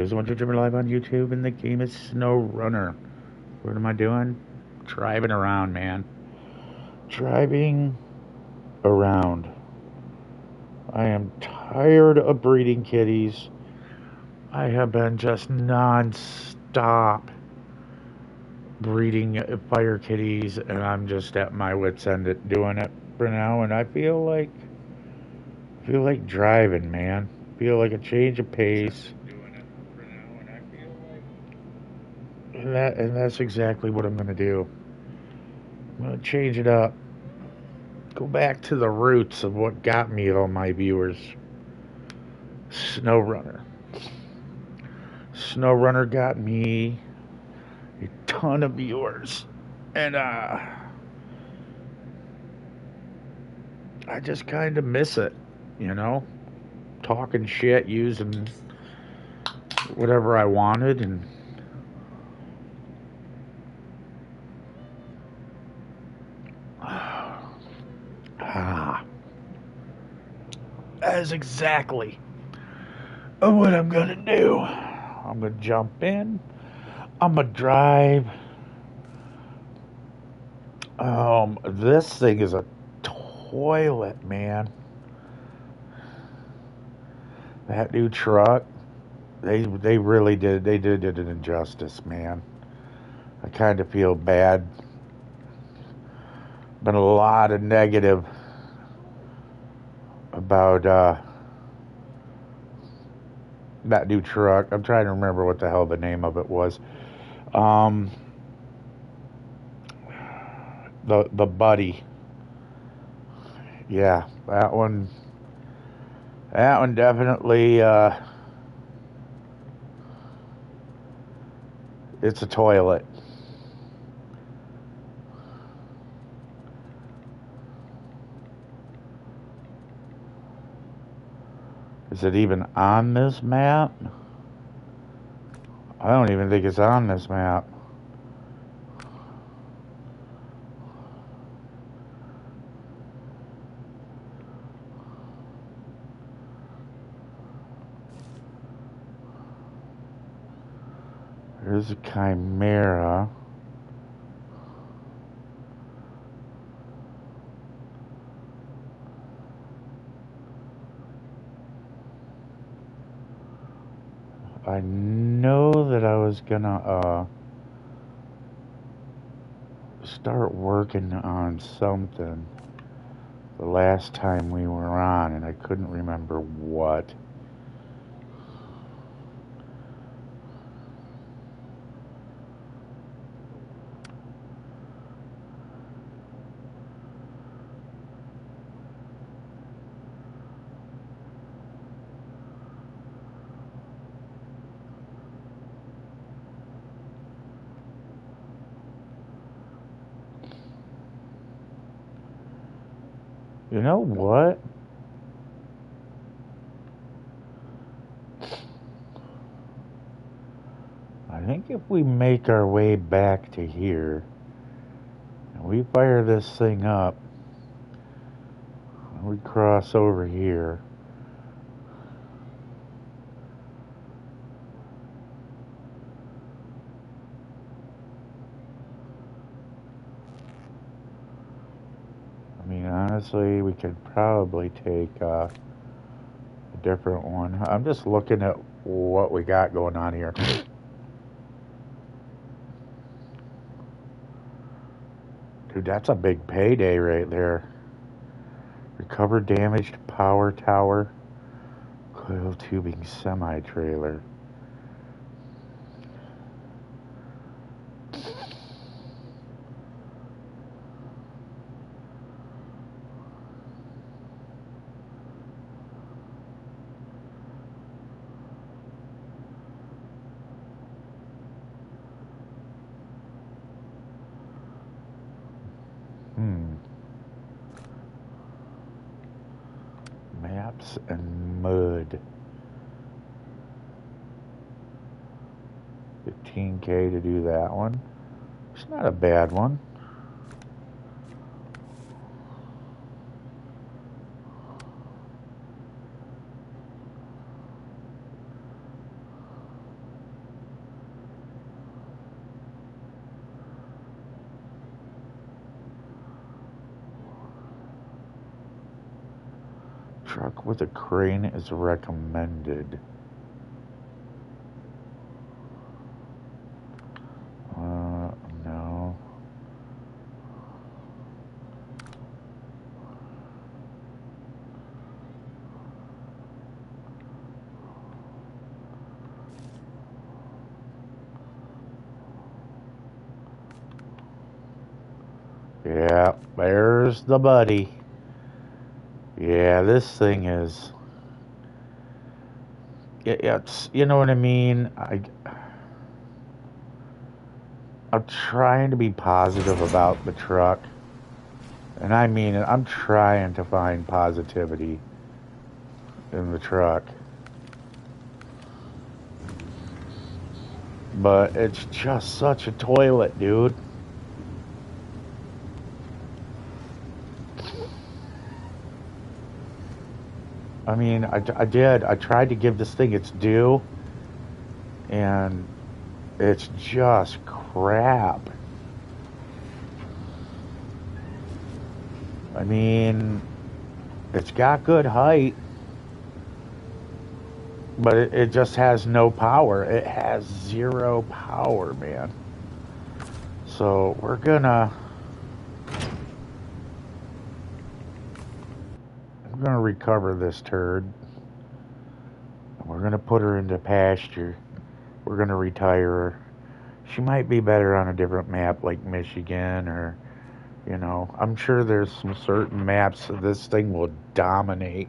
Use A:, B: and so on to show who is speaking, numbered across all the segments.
A: There's one Jimmy live on YouTube, and the game is Snow Runner. What am I doing? Driving around, man. Driving around. I am tired of breeding kitties. I have been just non-stop breeding fire kitties, and I'm just at my wits' end at doing it for now. And I feel like driving, man. Feel like a change of pace. And that's exactly what I'm gonna do. I'm gonna change it up. Go back to the roots of what got me all my viewers. SnowRunner. SnowRunner got me a ton of viewers. And I just kind of miss it, you know? Talking shit, using whatever I wanted, and ah, that is exactly what I'm gonna do. I'm gonna jump in. I'm gonna drive. This thing is a toilet, man. That new truck, they really did it an injustice, man. I kind of feel bad. Been a lot of negative about that new truck. I'm trying to remember what the hell the name of it was. Um, the Buddy. Yeah, that one. That one definitely. It's a toilet. Is it even on this map? I don't even think it's on this map. There's a Chimera. I know that I was gonna start working on something the last time we were on, and I couldn't remember what. You know what? I think if we make our way back to here, and we fire this thing up, and we cross over here, I mean, honestly, we could probably take a different one. I'm just looking at what we got going on here. Dude, that's a big payday right there. Recover damaged power tower, coil tubing semi trailer. Hmm. Maps and mud. 15K to do that one. It's not a bad one. Truck with a crane is recommended. No. Yeah, there's the buddy. Yeah, this thing is. It's, you know what I mean? I'm trying to be positive about the truck. And I mean it. I'm trying to find positivity in the truck. But it's just such a toilet, dude. I mean, I did. I tried to give this thing its due, and it's just crap. I mean, it's got good height, but it just has no power. It has zero power, man. So we're gonna recover this turd. We're gonna put her into pasture. We're gonna retire her. She might be better on a different map like Michigan or, I'm sure there's some certain maps that this thing will dominate.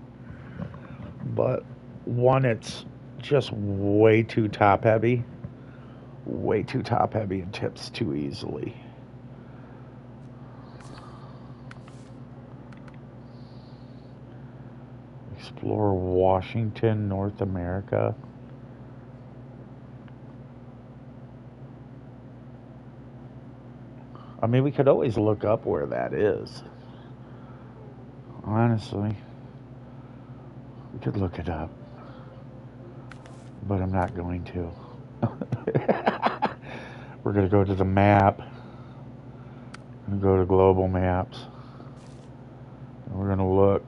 A: But one, it's just way too top heavy. Way too top heavy and tips too easily. Explore Washington, North America. I mean, we could always look up where that is. Honestly, we could look it up. But I'm not going to. We're going to go to the map and go to global maps. And we're going to look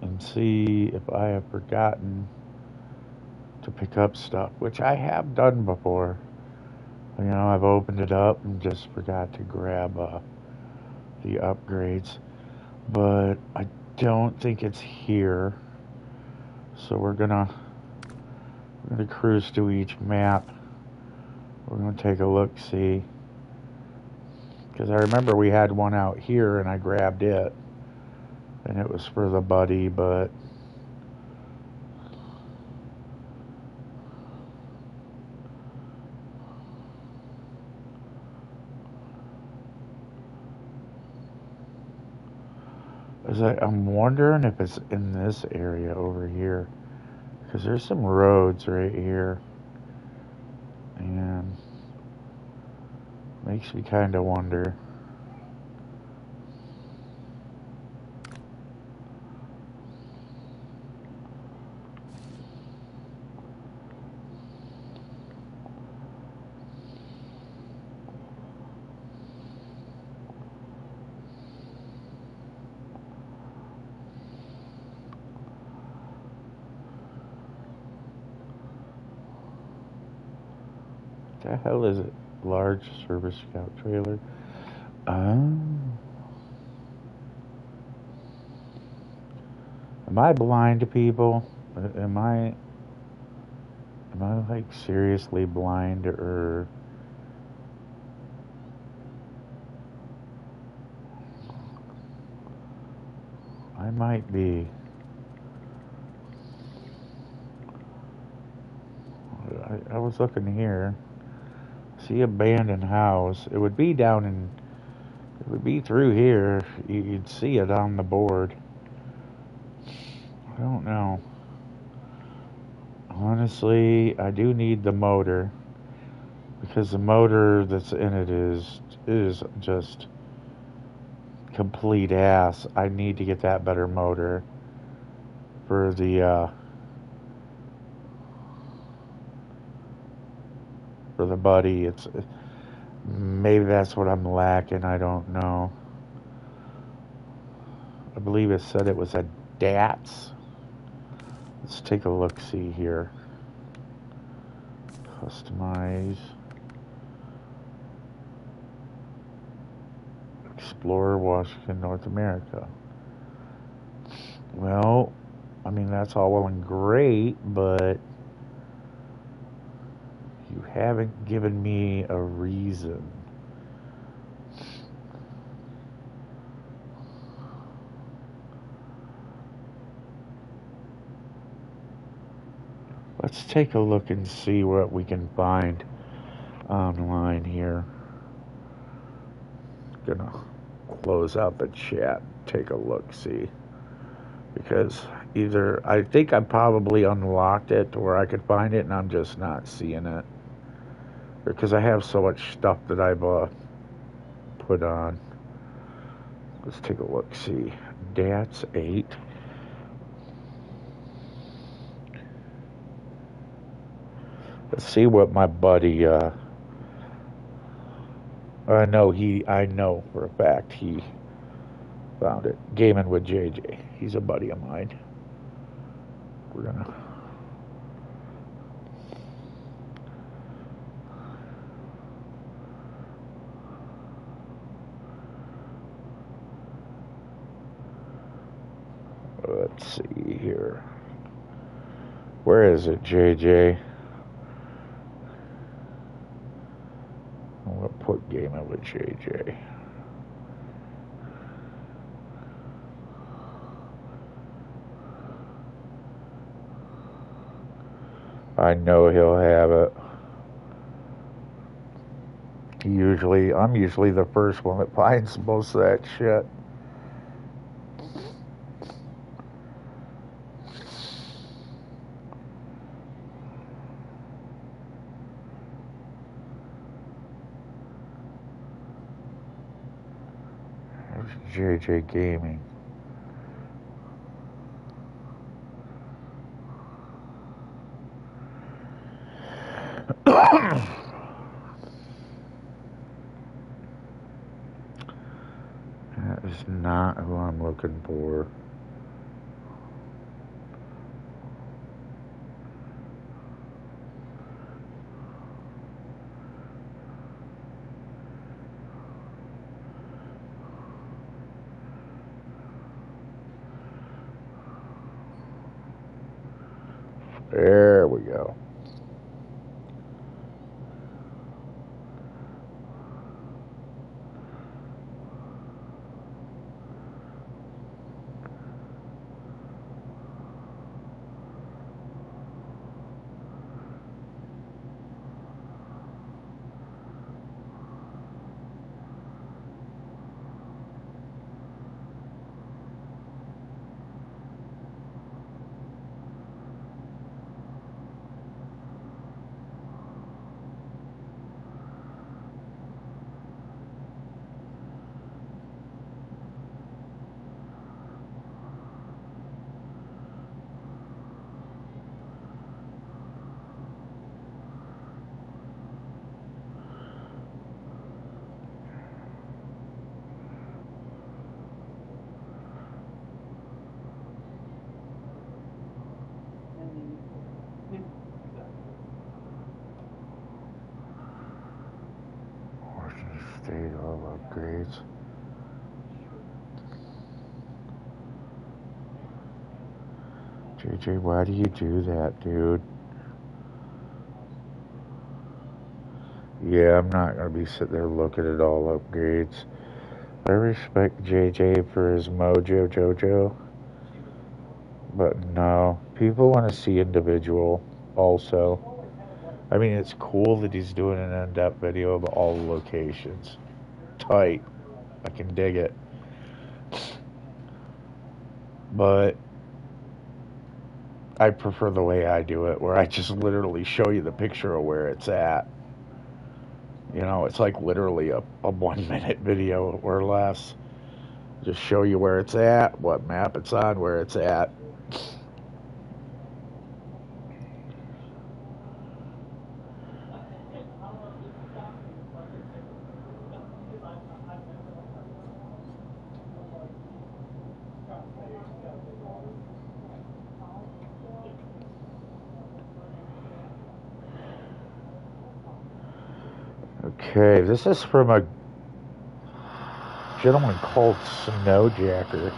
A: and see if I have forgotten to pick up stuff, which I have done before. I've opened it up and just forgot to grab the upgrades. But I don't think it's here. So we're gonna cruise to each map. We're gonna take a look, see. Because I remember we had one out here and I grabbed it. And it was for the buddy, but I'm wondering if it's in this area over here. Because there's some roads right here. And makes me kind of wonder. What the hell is it? Large service scout trailer. Am I blind to people? Am I like seriously blind or I might be. I was looking here. See abandoned house. It would be through here. You'd see it on the board. I don't know. Honestly, I do need the motor because the motor that's in it is just complete ass. I need to get that better motor for the buddy. It's maybe that's what I'm lacking. I don't know. I believe it said it was a DATS. Let's take a look-see here. Customize. Explorer, Washington, North America. Well, I mean, that's all well and great, but you haven't given me a reason. Let's take a look and see what we can find online here. Gonna close out the chat, take a look, see. Because either I think I probably unlocked it to where I could find it and I'm just not seeing it. Because I have so much stuff that I've put on. Let's take a look, see. DATS 8. Let's see what my buddy I know for a fact he found it. Gaming with JJ. He's a buddy of mine. We're gonna let's see here. Where is it, JJ? I'm gonna put Gaming with JJ. I know he'll have it. I'm usually the first one that finds most of that shit. There's JJ Gaming. That is not who I'm looking for. There we go. Washington State, all upgrades. JJ, why do you do that, dude? Yeah, I'm not gonna be sitting there looking at all upgrades. I respect JJ for his mojo jojo, but no, people want to see individual also. I mean, it's cool that he's doing an in-depth video of all the locations. Tight. I can dig it. But I prefer the way I do it, where I just literally show you the picture of where it's at. You know, it's like literally a 1 minute video or less. Just show you where it's at, what map it's on, where it's at. Okay, this is from a gentleman called Snowjacker.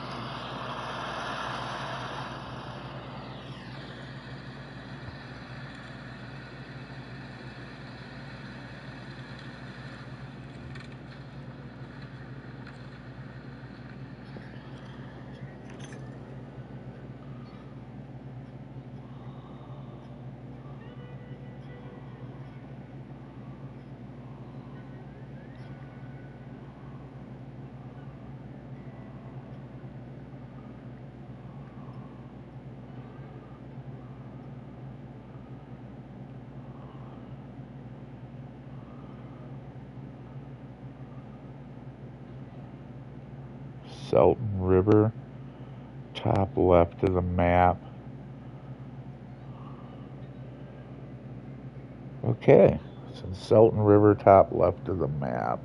A: Salton River, top left of the map. Okay, so Salton River, top left of the map.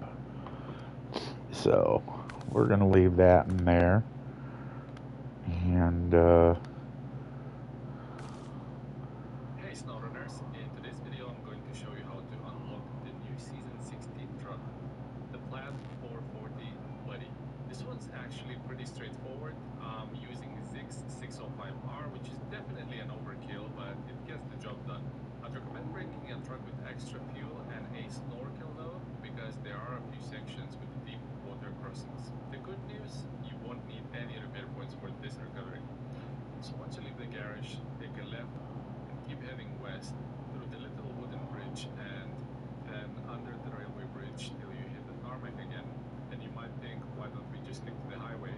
A: So we're going to leave that in there. And,
B: Hey SnowRunners, in today's video I'm going to show you how to unlock the new Season 16 truck, the Plaid 440 Buddy. This one's actually pretty straightforward. I'm using Ziggs 605R, which is definitely an overkill, but it gets the job done. I'd recommend bringing a truck with extra fuel and a snorkel though, because there are a few sections with deep water crossings. The good news, you won't need any repair points for this recovery. So once you leave the garage, take a left and keep heading west through the little wooden bridge and then under the railway bridge till you hit the tarmac again. And you might think, why don't we just stick to the highway?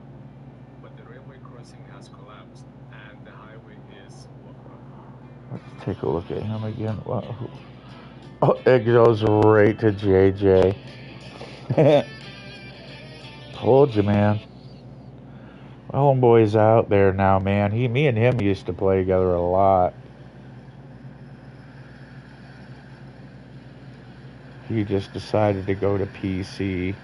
B: But the railway crossing has collapsed and the highway is blocked off.
A: let's take a look at him again. Wow. Oh, it goes right to JJ. Told you, man. My homeboy's out there now, man. Me and him used to play together a lot. He just decided to go to PC.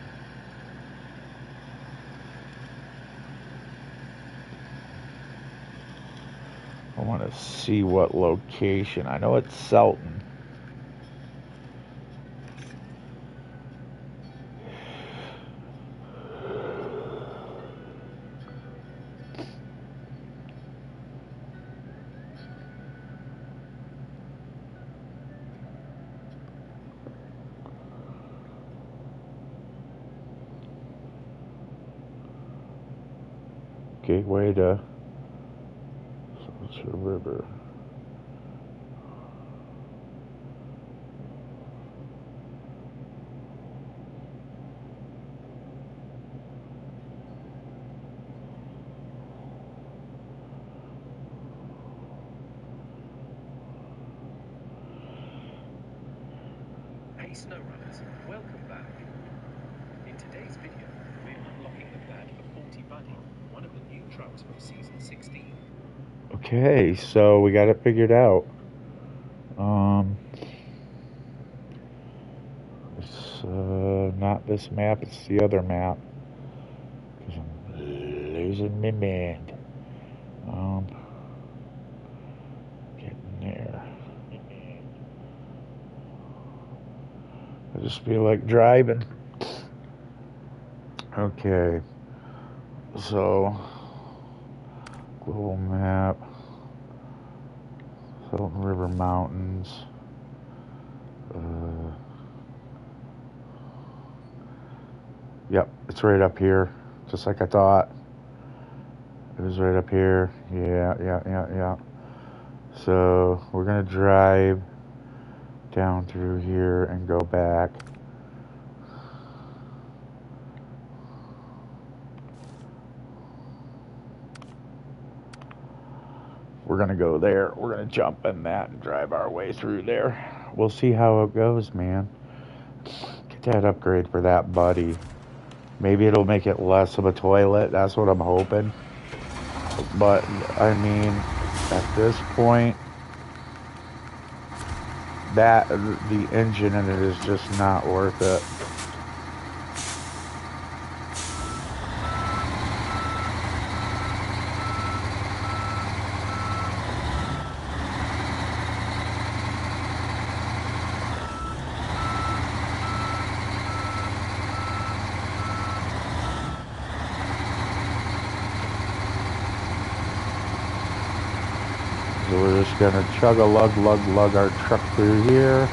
A: I want to see what location. I know it's Selton. Gateway to Salton River.
C: Hey SnowRunners, welcome back. In today's video, we're unlocking the Plaid 440 Buddy, one of the new trucks from Season 16.
A: Okay, so we got it figured out. It's not this map, it's the other map. Because I'm losing my mind. Getting there. I just feel like driving. Okay, so global map, Salton River Mountains. Yep, it's right up here, just like I thought. It was right up here. Yeah. So we're gonna drive down through here and go back. We're gonna go there. We're gonna jump in that and drive our way through there. We'll see how it goes, man. Get that upgrade for that buddy. Maybe it'll make it less of a toilet. That's what I'm hoping. But I mean, at this point, that the engine in it is just not worth it. We're just gonna chug a lug our truck through here.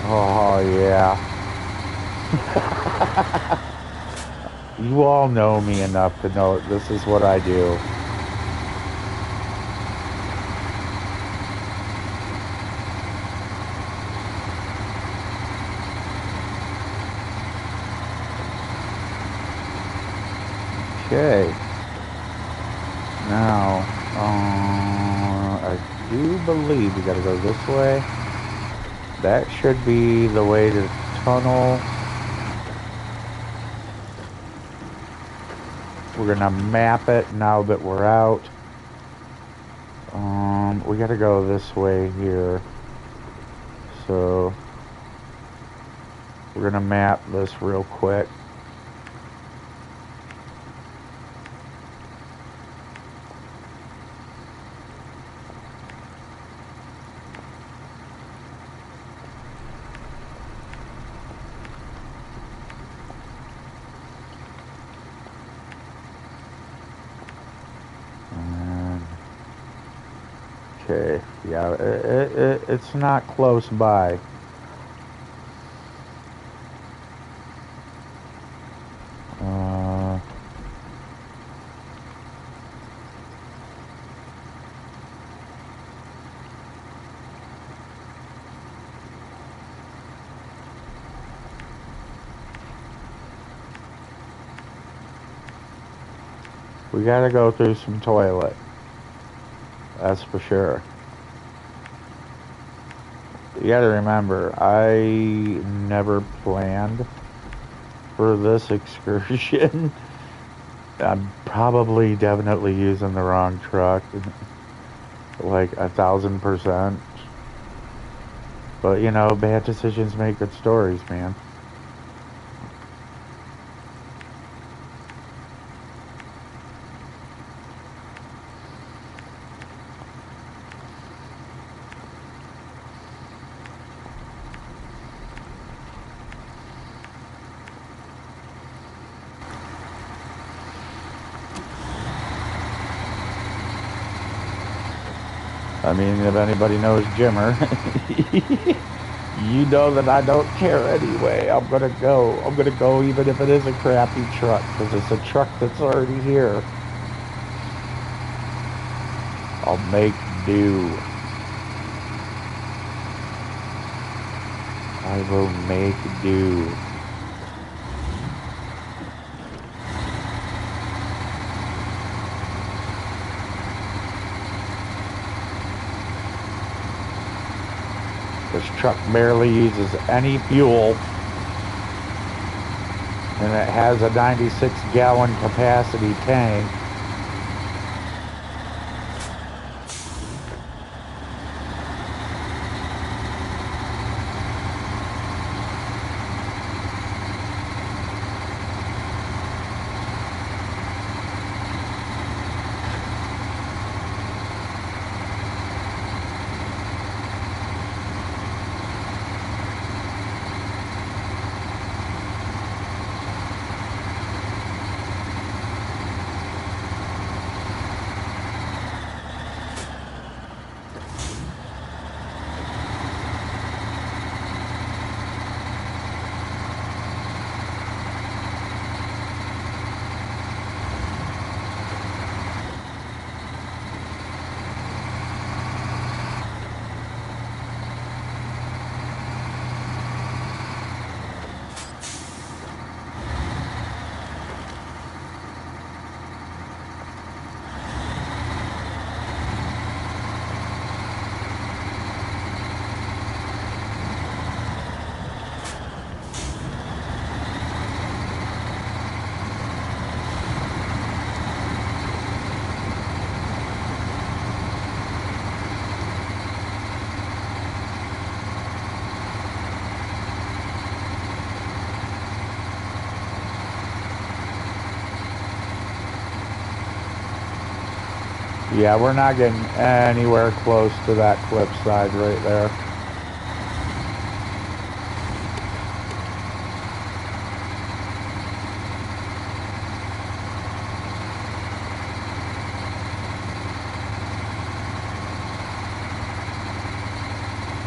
A: Oh, yeah. You all know me enough to know this is what I do. Okay. Now, I do believe we gotta go this way. That should be the way to the tunnel. We're gonna map it now that we're out. We gotta go this way here. So we're gonna map this real quick. Okay, yeah, it's not close by. We gotta go through some toilet. That's for sure. You gotta remember, I never planned for this excursion. I'm probably definitely using the wrong truck, like 1,000%. But you know, bad decisions make good stories, man. I mean, if anybody knows Jimmer, you know that I don't care anyway. I'm gonna go. I'm gonna go even if it is a crappy truck, because it's a truck that's already here. I'll make do. I will make do. This truck barely uses any fuel, and it has a 96-gallon capacity tank. Yeah, we're not getting anywhere close to that cliffside right there.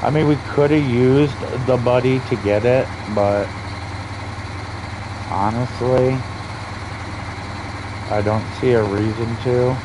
A: I mean, we could have used the buddy to get it, but honestly, I don't see a reason to.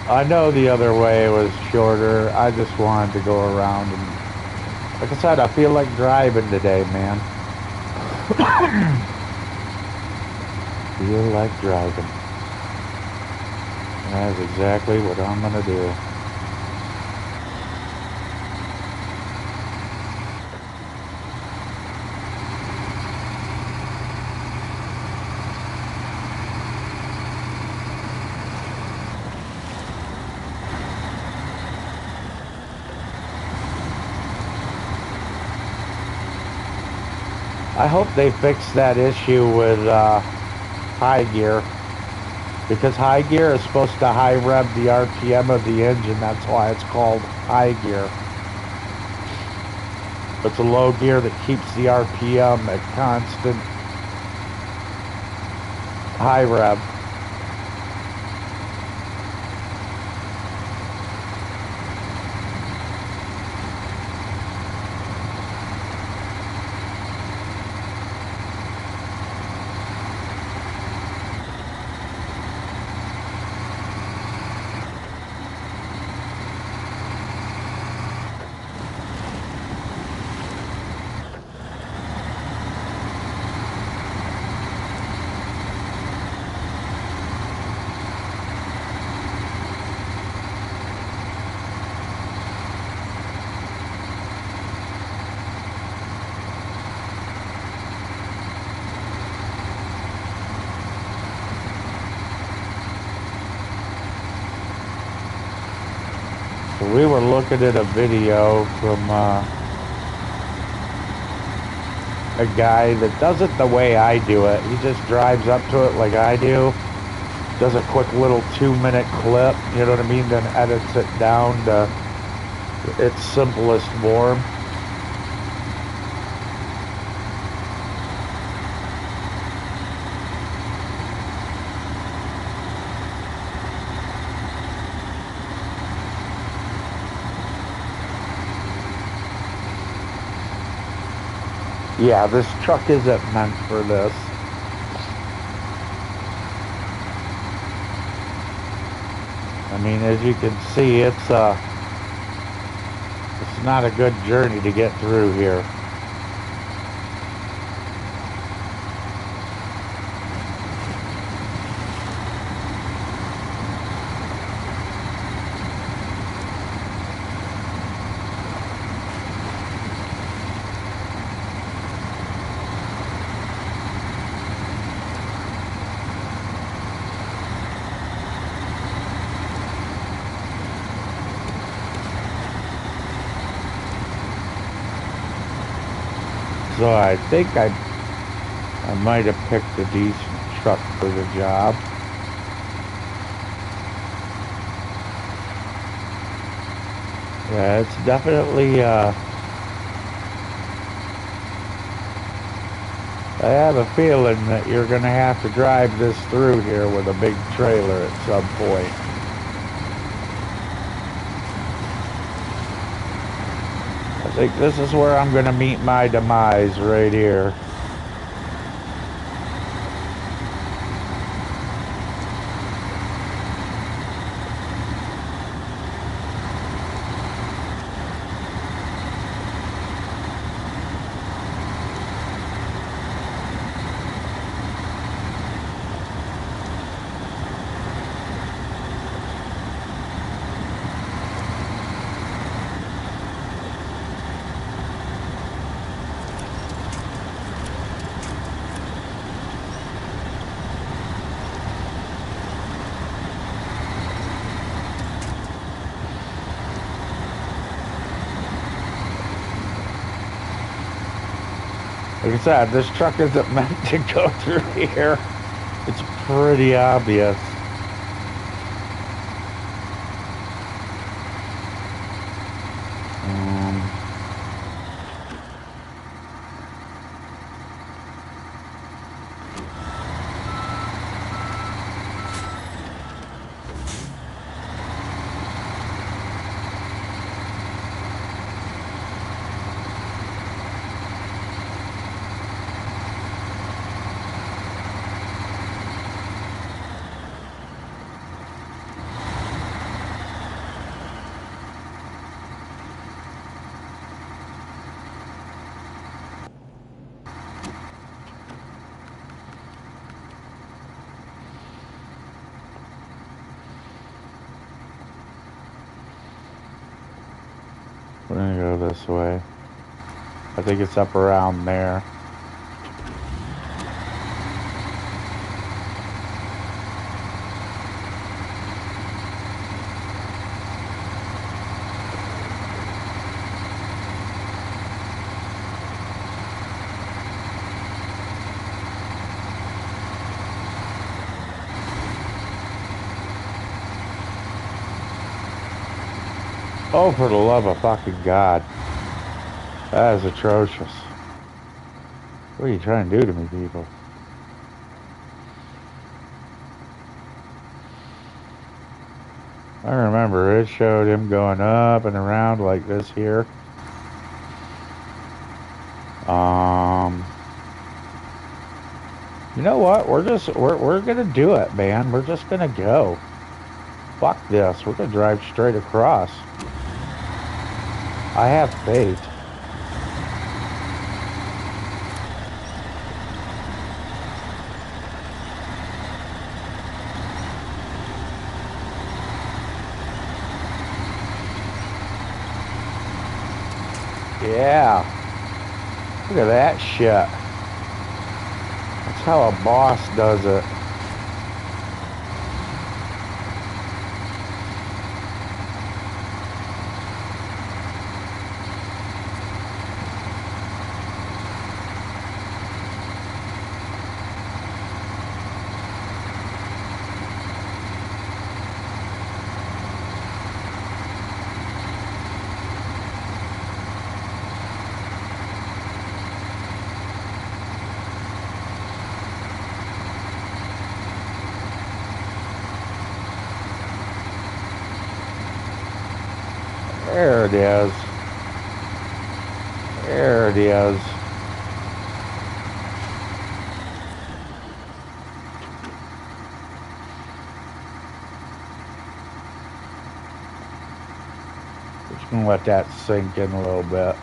A: I know the other way was shorter. I just wanted to go around and, like I said, I feel like driving today, man. Feel like driving. That's exactly what I'm gonna do. I hope they fix that issue with high gear, because high gear is supposed to high rev the RPM of the engine. That's why it's called high gear. It's a low gear that keeps the RPM at constant high rev. We were looking at a video from a guy that does it the way I do it. He just drives up to it like I do, does a quick little 2-minute clip, you know what I mean, then edits it down to its simplest form. Yeah, this truck isn't meant for this. I mean, as you can see, it's not a good journey to get through here. So I think I might have picked a decent truck for the job. Yeah, it's definitely, I have a feeling that you're going to have to drive this through here with a big trailer at some point. I think this is where I'm going to meet my demise, right here. Like I said, this truck isn't meant to go through here. It's pretty obvious. We're gonna go this way. I think it's up around there. Oh, for the love of fucking God. That is atrocious. What are you trying to do to me, people? I remember it showed him going up and around like this here. You know what? We're gonna do it, man. We're just gonna go. Fuck this. We're gonna drive straight across. I have faith. Yeah. Look at that shit. That's how a boss does it. There it is. There it is. Just gonna let that sink in a little bit.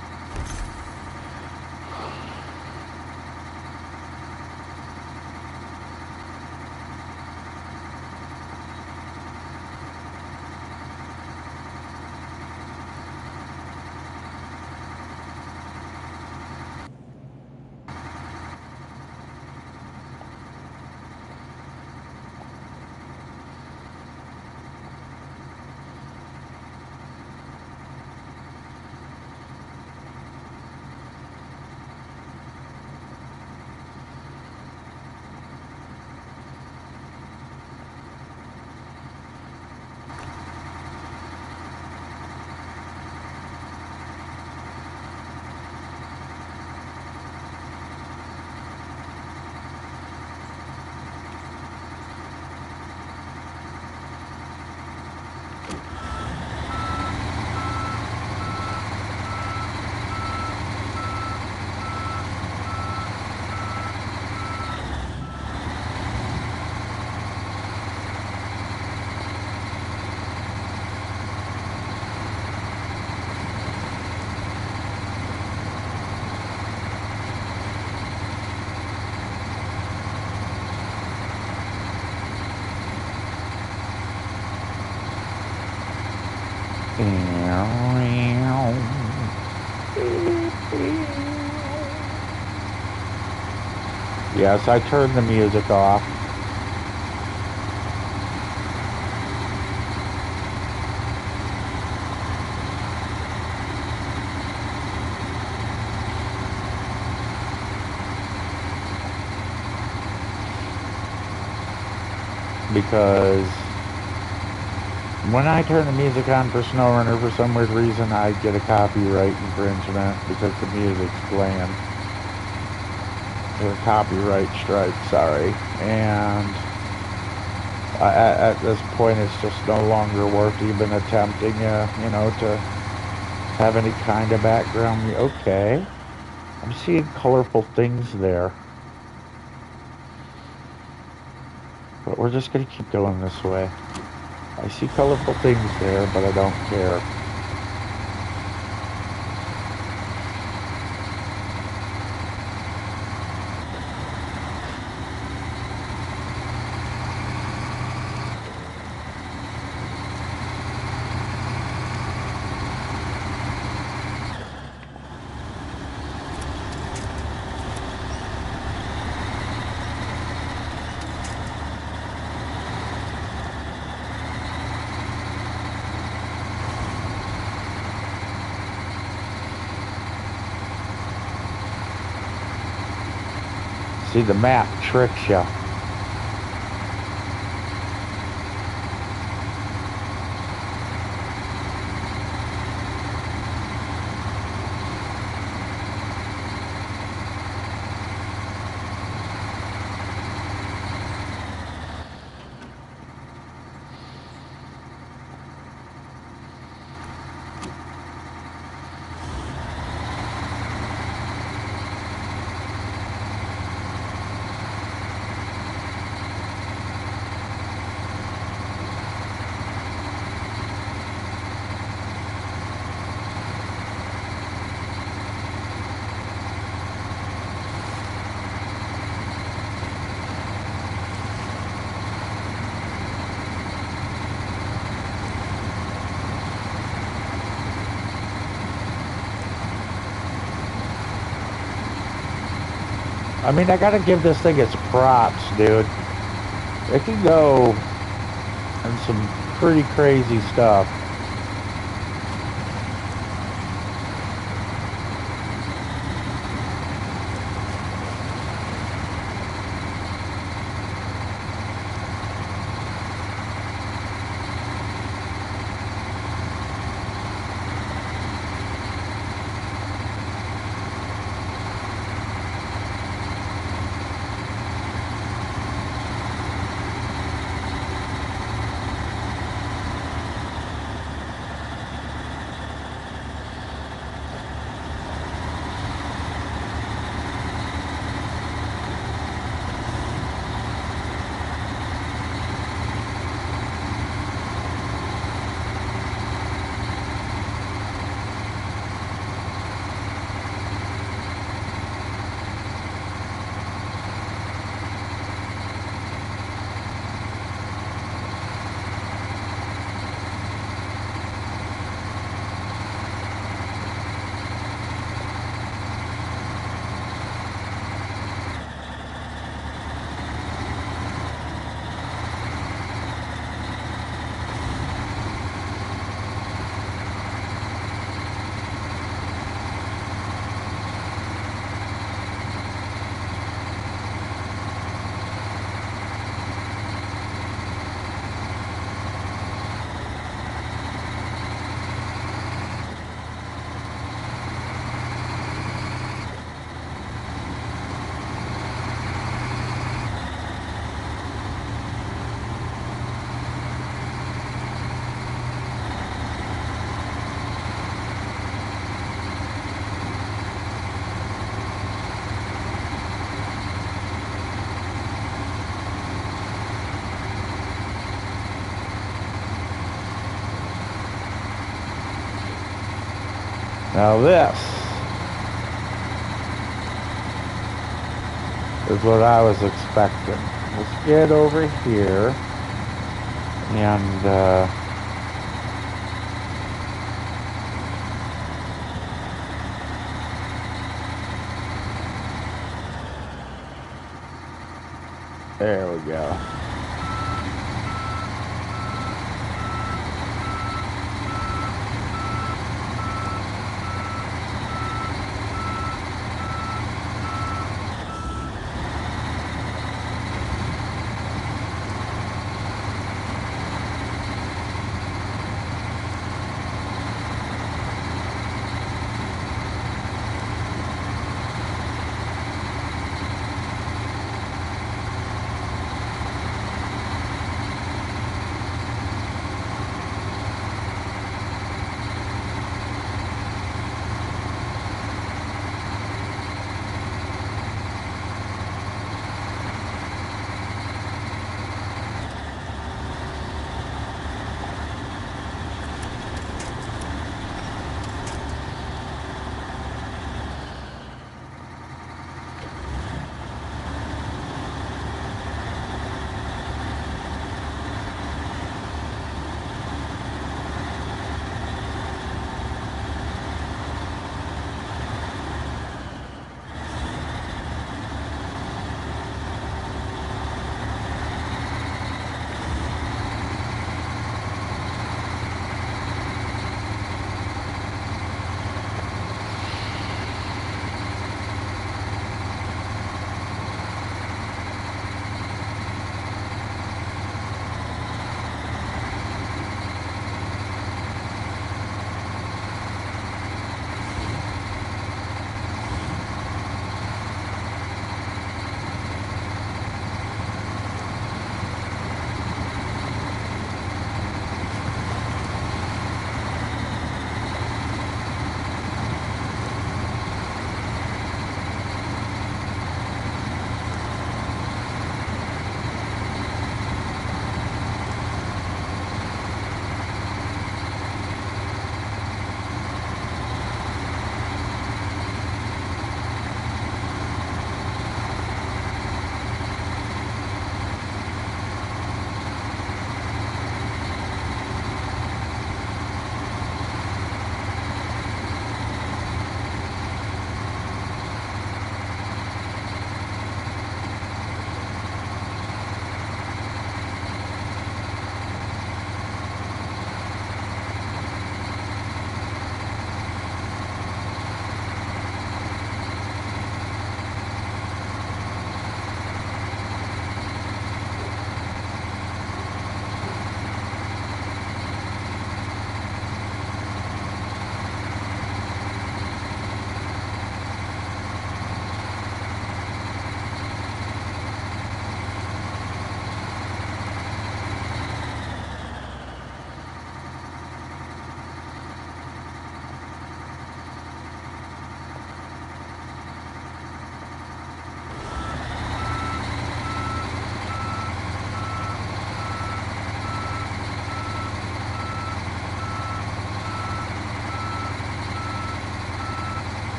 A: Yes, I turned the music off. because when I turn the music on for SnowRunner, for some weird reason, I get a copyright infringement because the music's playing. Or a copyright strike, sorry. And at this point, it's just no longer worth even attempting, to have any kind of background. Okay. I'm seeing colorful things there. But we're just going to keep going this way. I see colorful things there, but I don't care. See, the map tricks you. I mean, I gotta give this thing its props, dude. It can go in some pretty crazy stuff. Now this is what I was expecting. Let's get over here and there we go.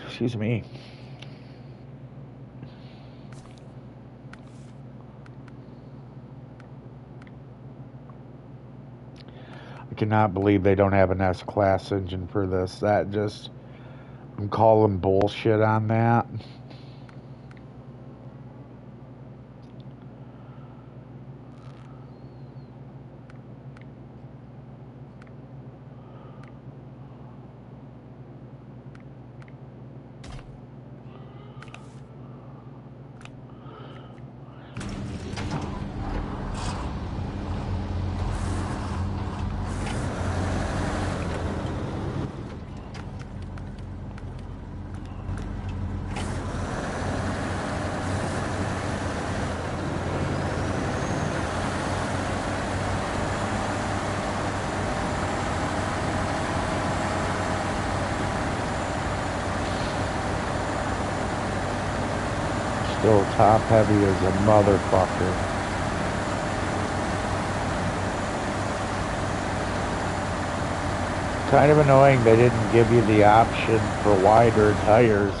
A: Excuse me. I cannot believe they don't have an S-Class engine for this. That just... I'm calling bullshit on that. Still top heavy as a motherfucker. Kind of annoying they didn't give you the option for wider tires.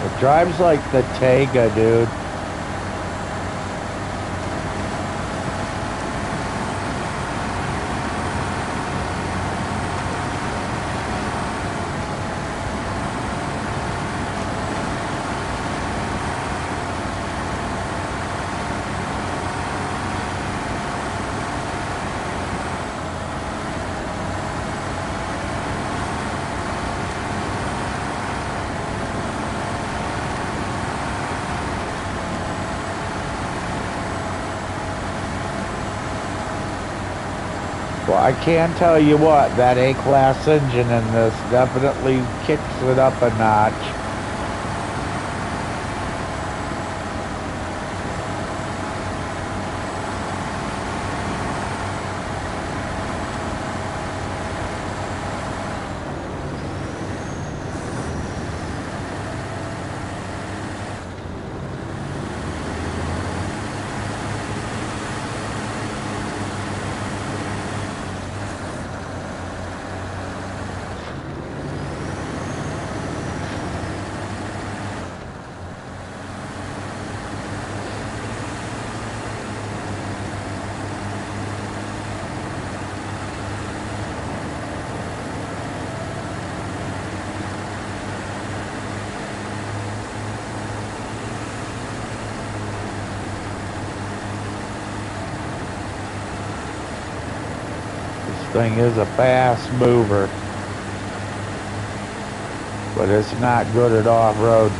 A: It drives like the Tega, dude. Well, I can tell you what, that A-Class engine in this definitely kicks it up a notch. Thing is a fast mover, but it's not good at off-road.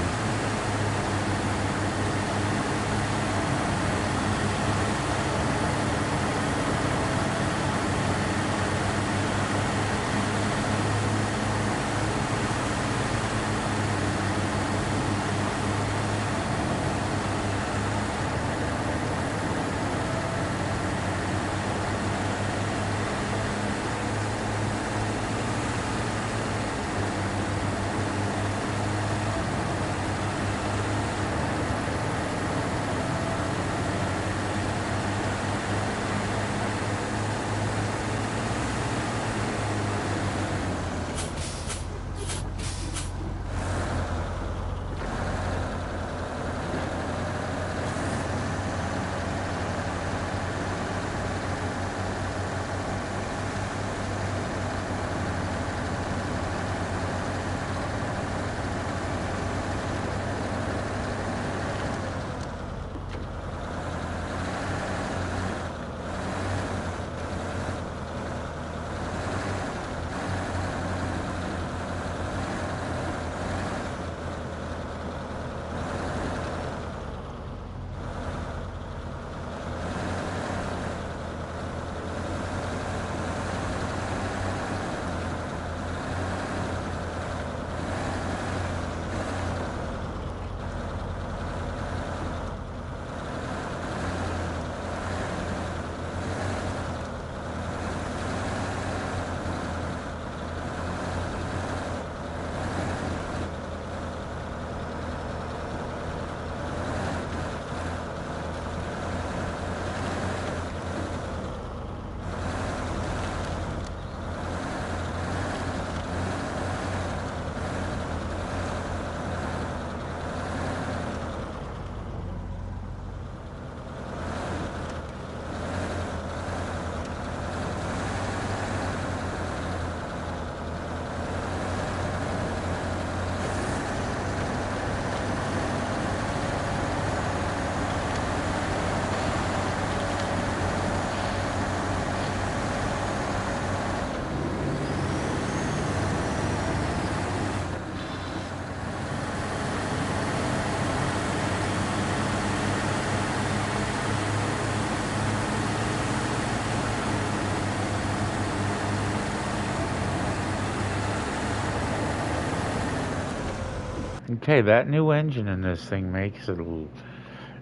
A: Okay, that new engine in this thing makes it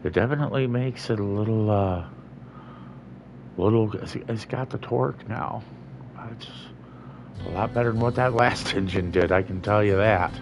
A: it definitely makes it a little, it's got the torque now. It's a lot better than what that last engine did, I can tell you that.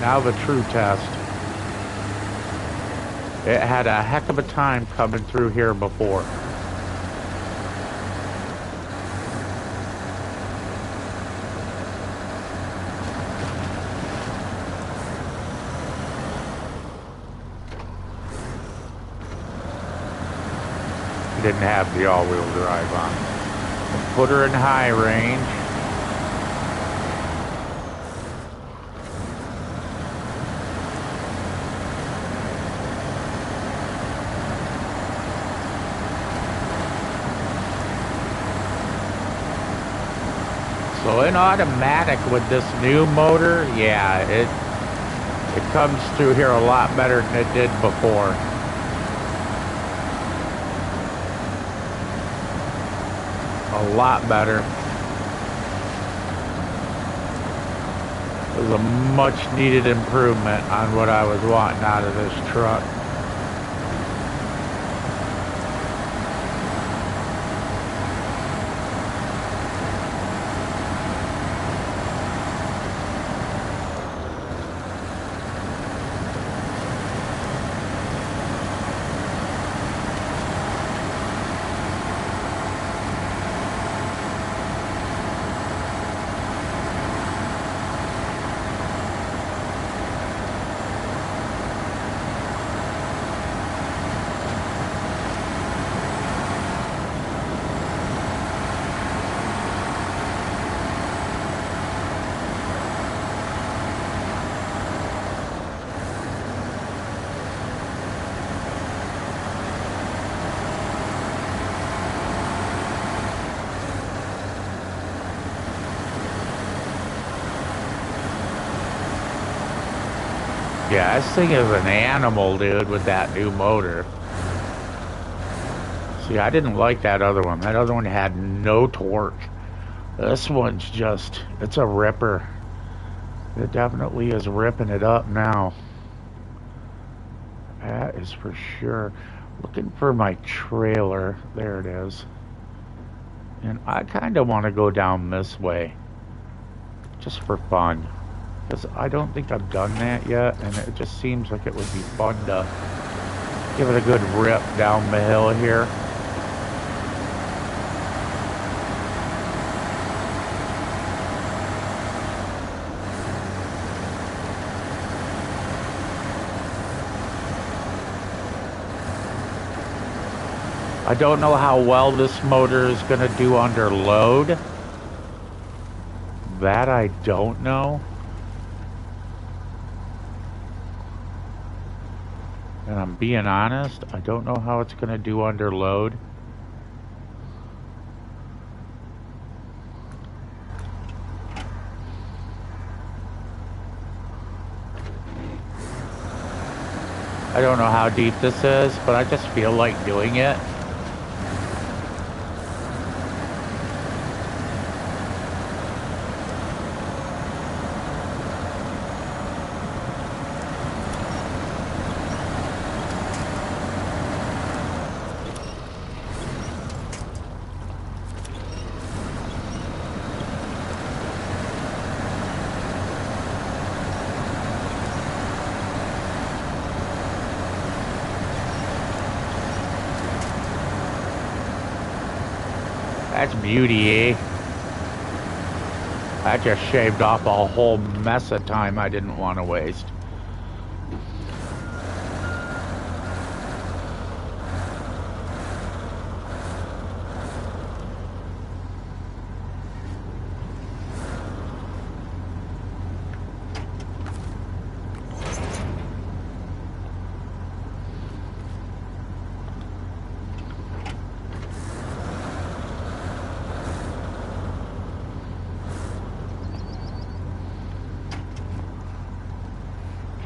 A: Now the true test. It had a heck of a time coming through here before. It didn't have the all-wheel drive on. Put her in high range. So in automatic with this new motor, yeah, it comes through here a lot better than it did before. A lot better. It was a much needed improvement on what I was wanting out of this truck. Yeah, this thing is an animal, dude, with that new motor. See, I didn't like that other one. That other one had no torque. This one's just, it's a ripper. It definitely is ripping it up now. That is for sure. Looking for my trailer. There it is. And I kind of want to go down this way. Just for fun. Because I don't think I've done that yet, and it just seems like it would be fun to give it a good rip down the hill here. I don't know how well this motor is going to do under load. That I don't know. And I'm being honest, I don't know how it's going to do under load. I don't know how deep this is, but I just feel like doing it. That's beauty, eh? That just shaved off a whole mess of time I didn't want to waste.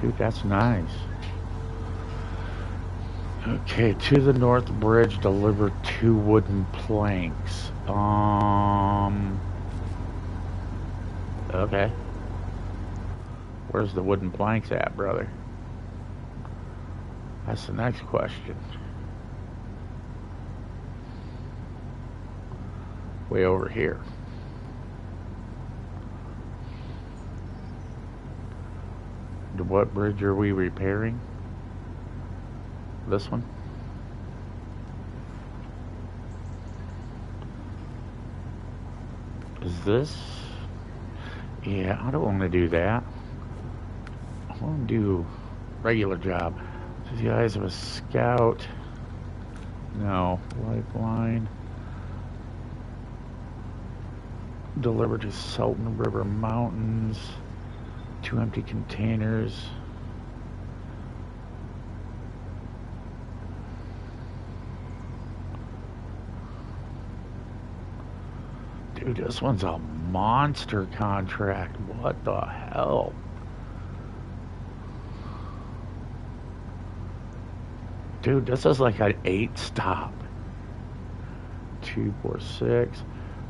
A: Dude, that's nice. Okay, to the north bridge, deliver 2 wooden planks. Okay. Where's the wooden planks at, brother? That's the next question. Way over here. What bridge are we repairing? This one? Is this? Yeah, I don't want to do that. I want to do regular job. So the eyes of a scout. No. Lifeline. Deliver to Sultan River Mountains. 2 empty containers. Dude, this one's a monster contract. What the hell? Dude, this is like an 8 stop. 2, 4, 6.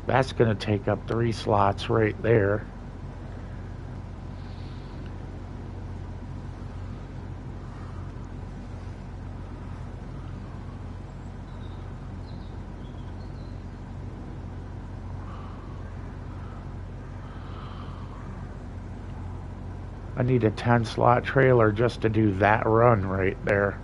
A: That's gonna take up 3 slots right there. I need a 10 slot trailer just to do that run right there.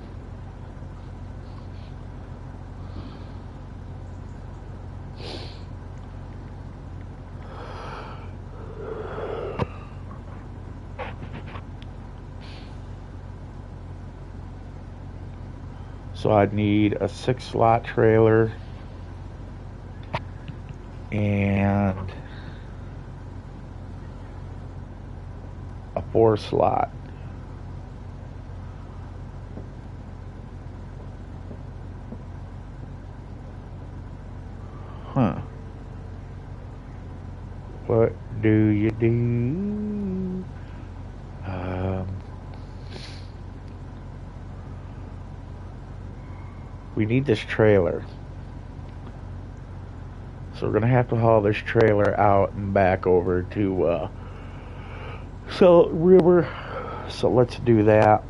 A: So I'd need a 6 slot trailer and a 4 slot. Huh. What do you do? We need this trailer. So we're gonna have to haul this trailer out and back over to Salt River. So let's do that.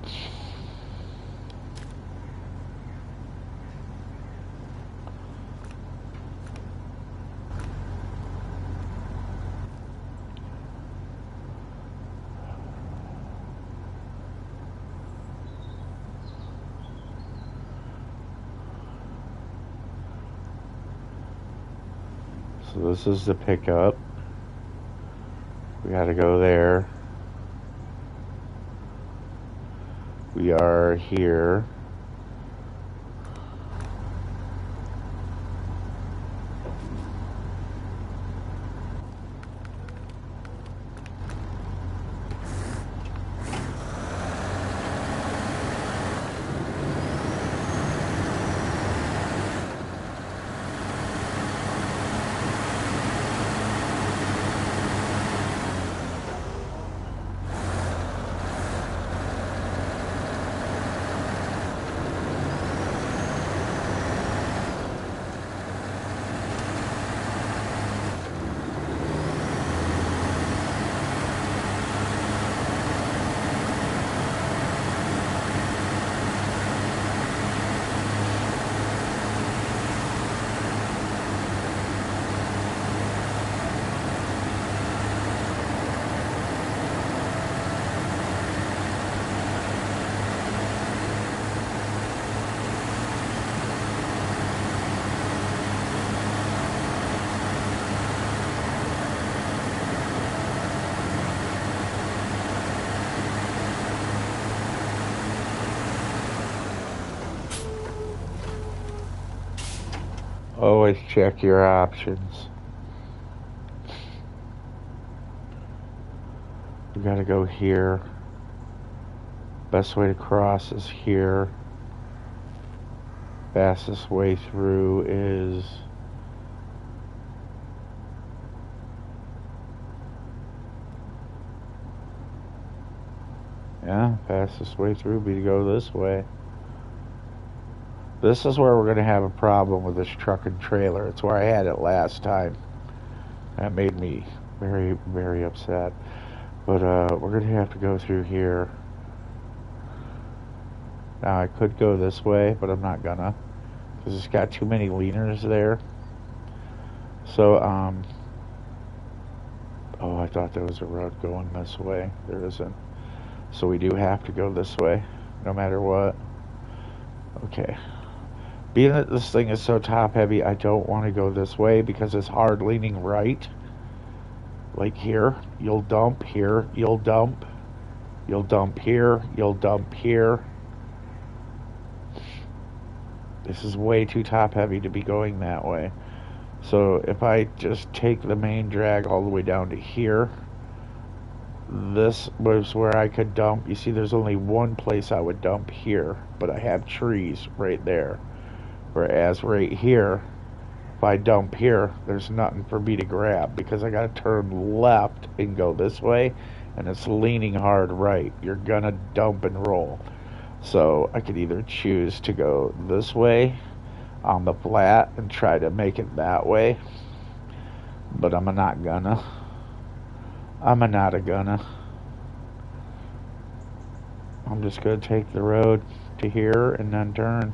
A: So this is the pickup. We gotta go there. We are here. Always check your options. We gotta go here. Best way to cross is here. Fastest way through is Yeah, fastest way through would be to go this way. This is where we're going to have a problem with this truck and trailer. It's where I had it last time. That made me very, very upset. But we're going to have to go through here. Now I could go this way, but I'm not gonna, because it's got too many leaners there. So, oh, I thought there was a road going this way. There isn't. So we do have to go this way, no matter what. Okay. Being that this thing is so top heavy, I don't want to go this way because it's hard leaning right. Like here, you'll dump here, you'll dump. You'll dump here, you'll dump here. This is way too top heavy to be going that way. So if I just take the main drag all the way down to here, this was where I could dump. You see, there's only one place I would dump here, but I have trees right there. Whereas right here, if I dump here, there's nothing for me to grab because I gotta turn left and go this way, and it's leaning hard right. You're gonna dump and roll. So I could either choose to go this way on the flat and try to make it that way, but I'm not gonna. I'm not a gonna. I'm just gonna take the road to here and then turn.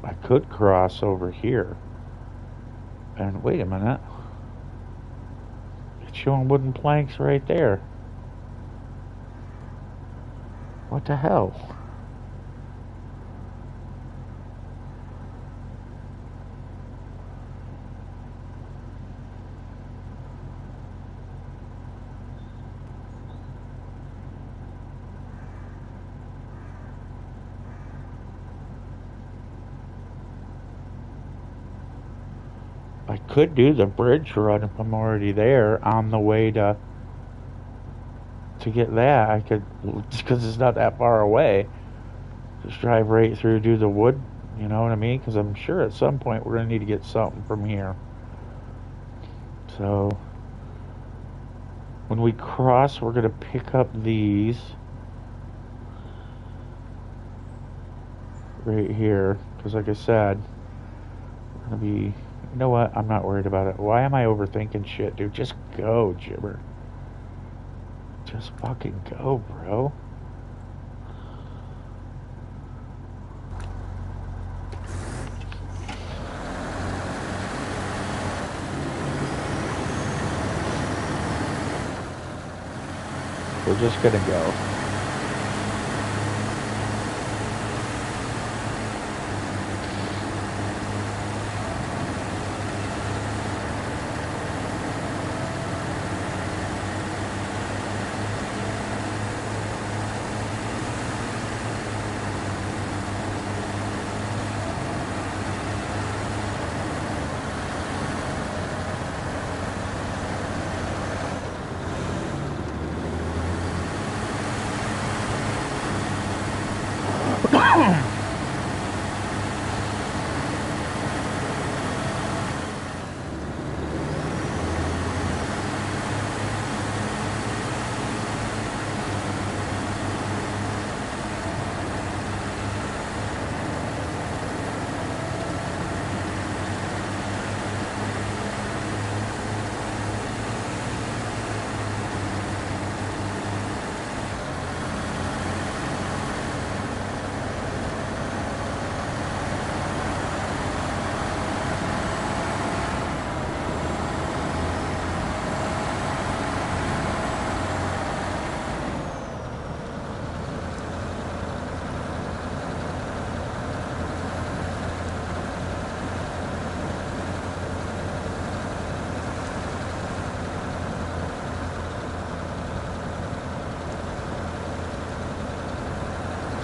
A: I could cross over here. And wait a minute. It's showing wooden planks right there. What the hell? I could do the bridge run if I'm already there on the way to get that. I could, just because it's not that far away, just drive right through, do the wood, you know what I mean? Because I'm sure at some point we're going to need to get something from here. So when we cross, we're going to pick up these right here, because like I said, we're going to be, you know what, I'm not worried about it. Why am I overthinking shit, dude? Just go, Jibber. Just fucking go, bro. We're just gonna go.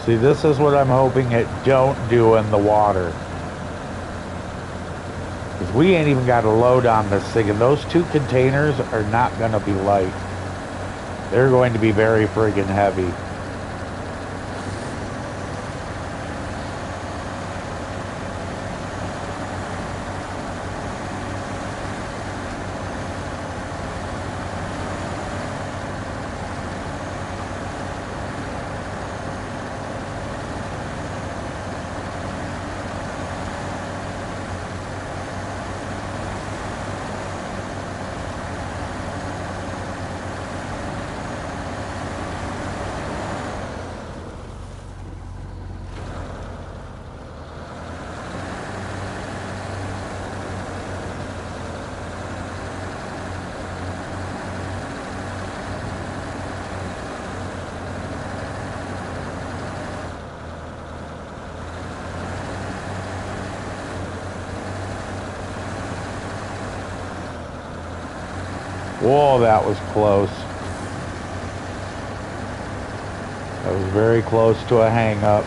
A: See, this is what I'm hoping it don't do in the water. Because we ain't even got a load on this thing, and those two containers are not going to be light. They're going to be very friggin' heavy. Whoa, that was close. That was very close to a hang-up.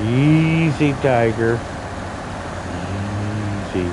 A: Easy, Tiger. Easy.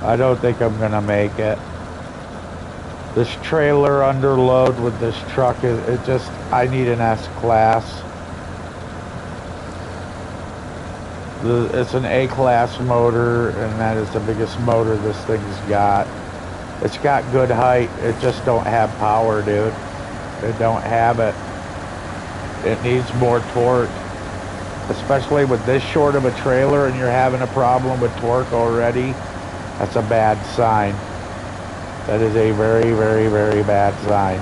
A: I don't think I'm gonna make it. This trailer under load with this truck, I need an S-Class. It's an A-Class motor, and that is the biggest motor this thing's got. It's got good height, it just don't have power, dude. It don't have it. It needs more torque. Especially with this short of a trailer and you're having a problem with torque already, that's a bad sign. That is a very, very, very bad sign.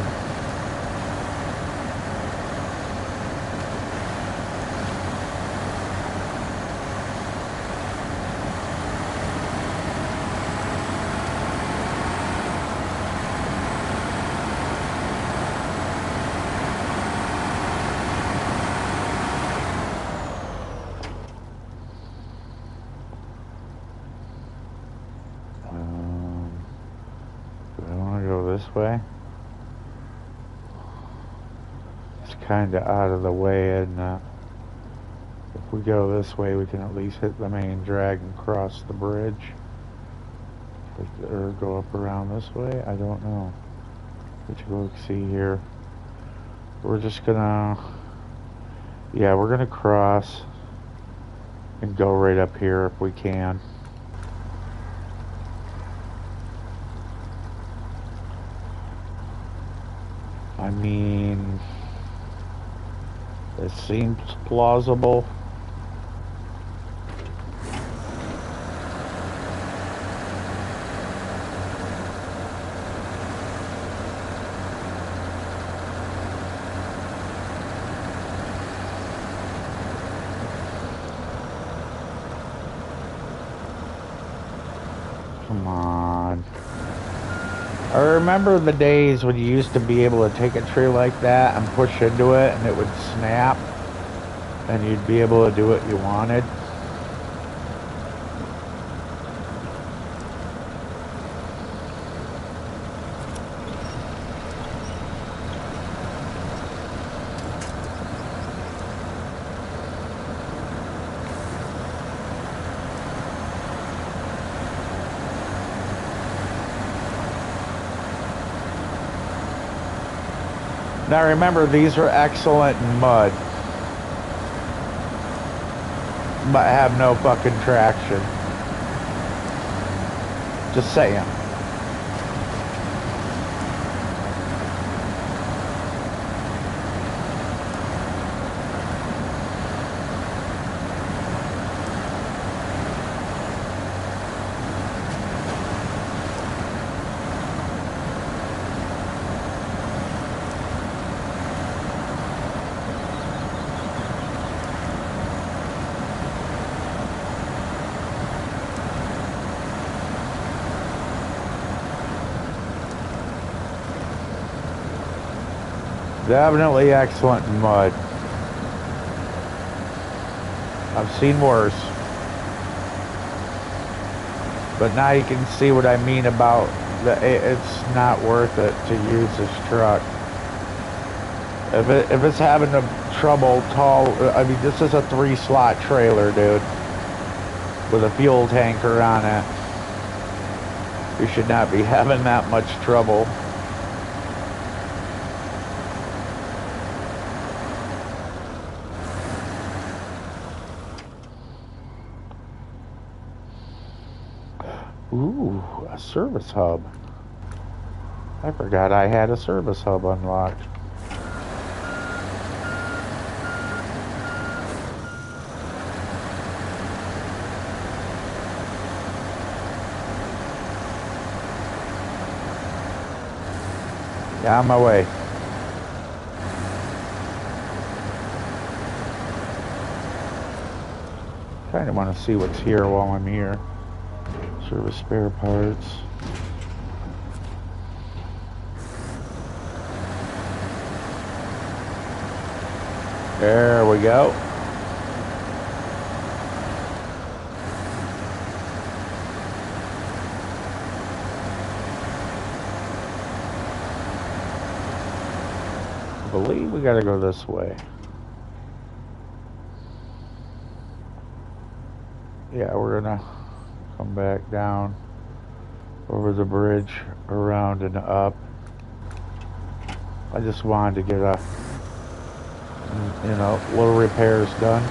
A: Way. It's kind of out of the way, and if we go this way, we can at least hit the main drag and cross the bridge, or go up around this way. I don't know. Let's go see here. We're just gonna, yeah, we're gonna cross and go right up here if we can. I mean, It seems plausible. Come on. I remember the days when you used to be able to take a tree like that and push into it and it would snap and you'd be able to do what you wanted. Now remember, these are excellent in mud, but have no fucking traction. Just saying. Definitely excellent in mud. I've seen worse. But now you can see what I mean about it's not worth it to use this truck. If it's having a trouble I mean, this is a 3-slot trailer, dude, with a fuel tanker on it. You should not be having that much trouble. Ooh, a service hub. I forgot I had a service hub unlocked. Yeah, on my way. Kind of want to see what's here while I'm here. Service spare parts. There we go. I believe we gotta go this way. Yeah, we're gonna come back down over the bridge, around and up. I just wanted to get a, you know, little repairs done.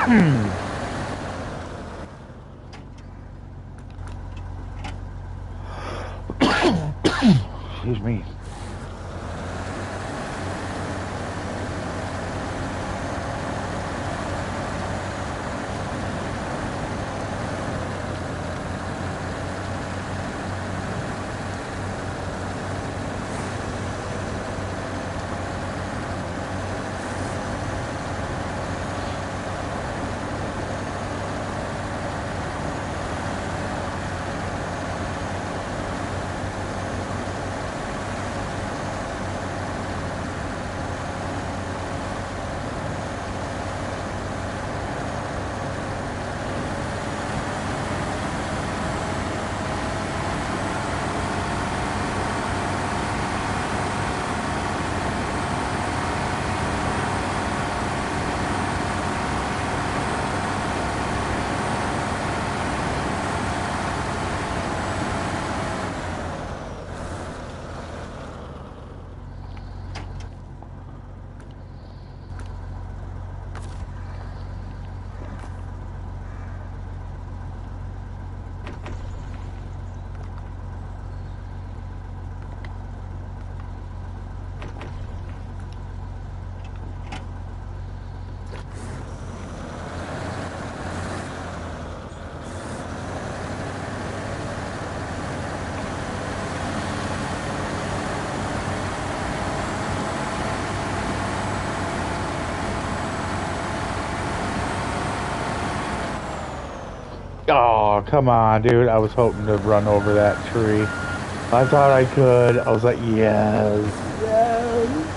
A: Excuse me. Oh, come on, dude. I was hoping to run over that tree. I thought I could. I was like, yes, yes.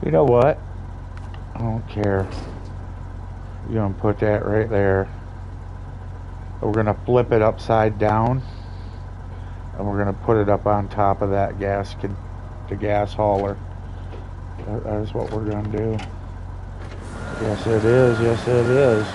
A: You know what? I don't care. You're gonna put that right there. We're gonna flip it upside down, and we're gonna put it up on top of that the gas hauler. That is what we're gonna do. Yes, it is. Yes, it is.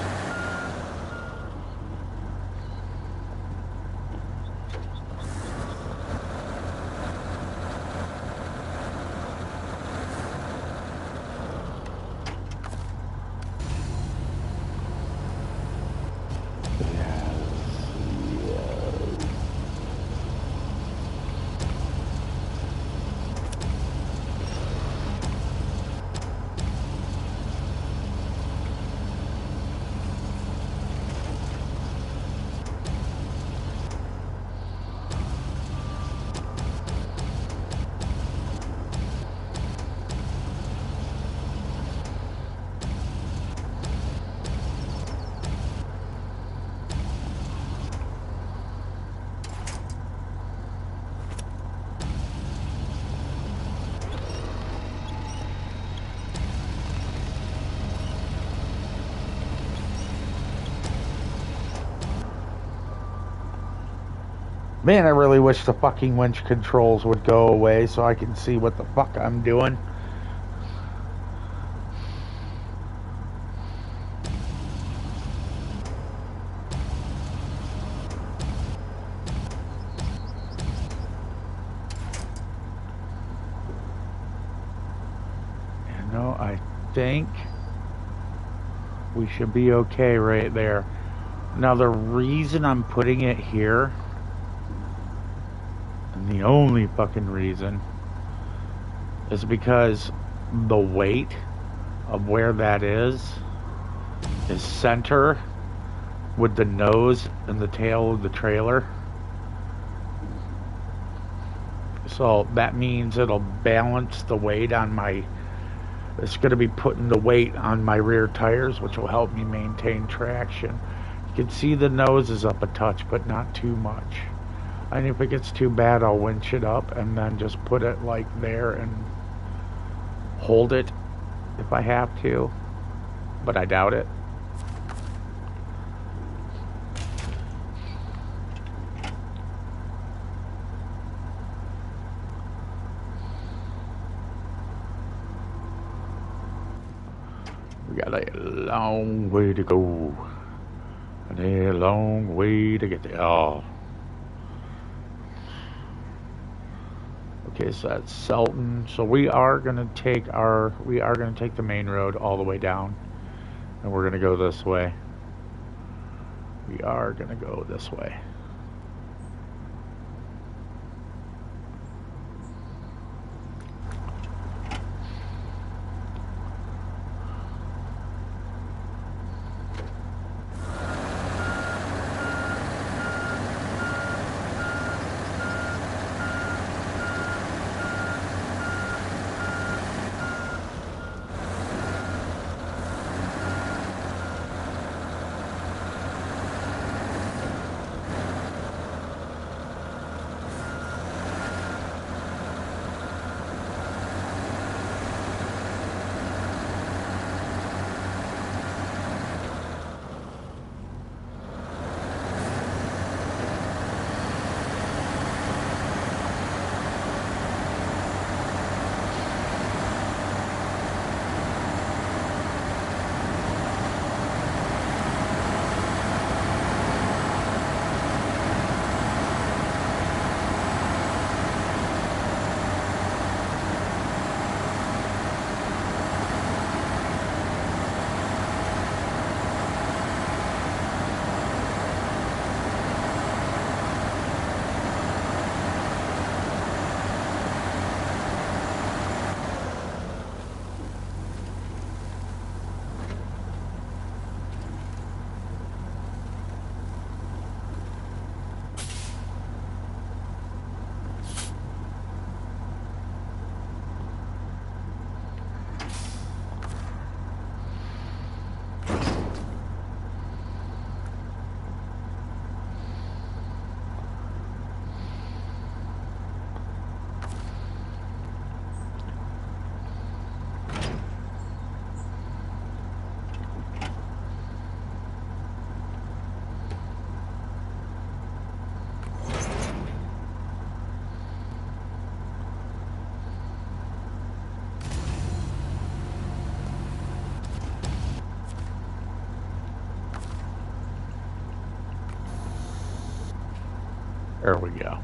A: Man, I really wish the fucking winch controls would go away so I can see what the fuck I'm doing. You know, I think we should be okay right there. Now, the reason I'm putting it here, and the only fucking reason, is because the weight of where that is center with the nose and the tail of the trailer. So that means it'll balance the weight on my... It's going to be putting the weight on my rear tires, which will help me maintain traction. You can see the nose is up a touch, but not too much. And if it gets too bad, I'll winch it up and then just put it like there and hold it if I have to. But I doubt it. We got a long way to go. And a long way to get there. Oh. Okay, so that's Selton. So we are gonna take the main road all the way down. And we're gonna go this way. We are gonna go this way. There we go.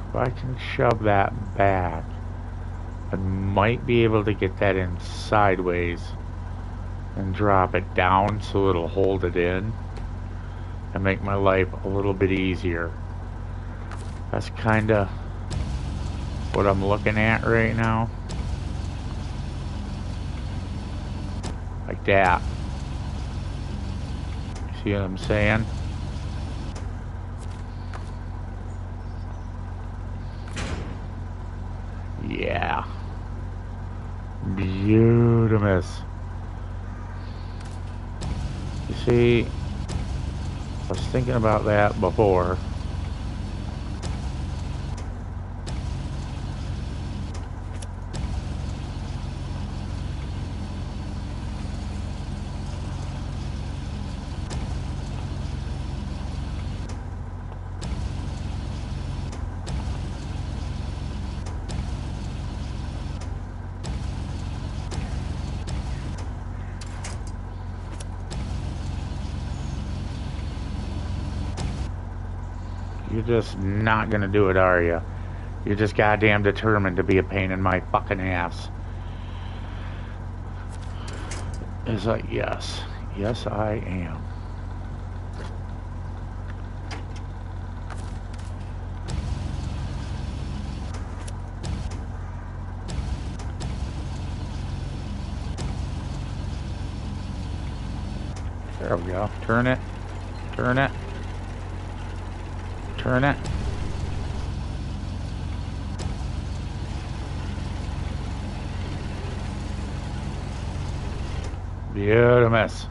A: If I can shove that back, I might be able to get that in sideways and drop it down so it'll hold it in and make my life a little bit easier. That's kind of what I'm looking at right now. Like that. See what I'm saying? Yeah. Beautimous. You see, I was thinking about that before. You're just not gonna do it, are you? You're just goddamn determined to be a pain in my fucking ass. It's like, yes. Yes, I am. There we go. Turn it. Turn it. Turn it. Beautimous.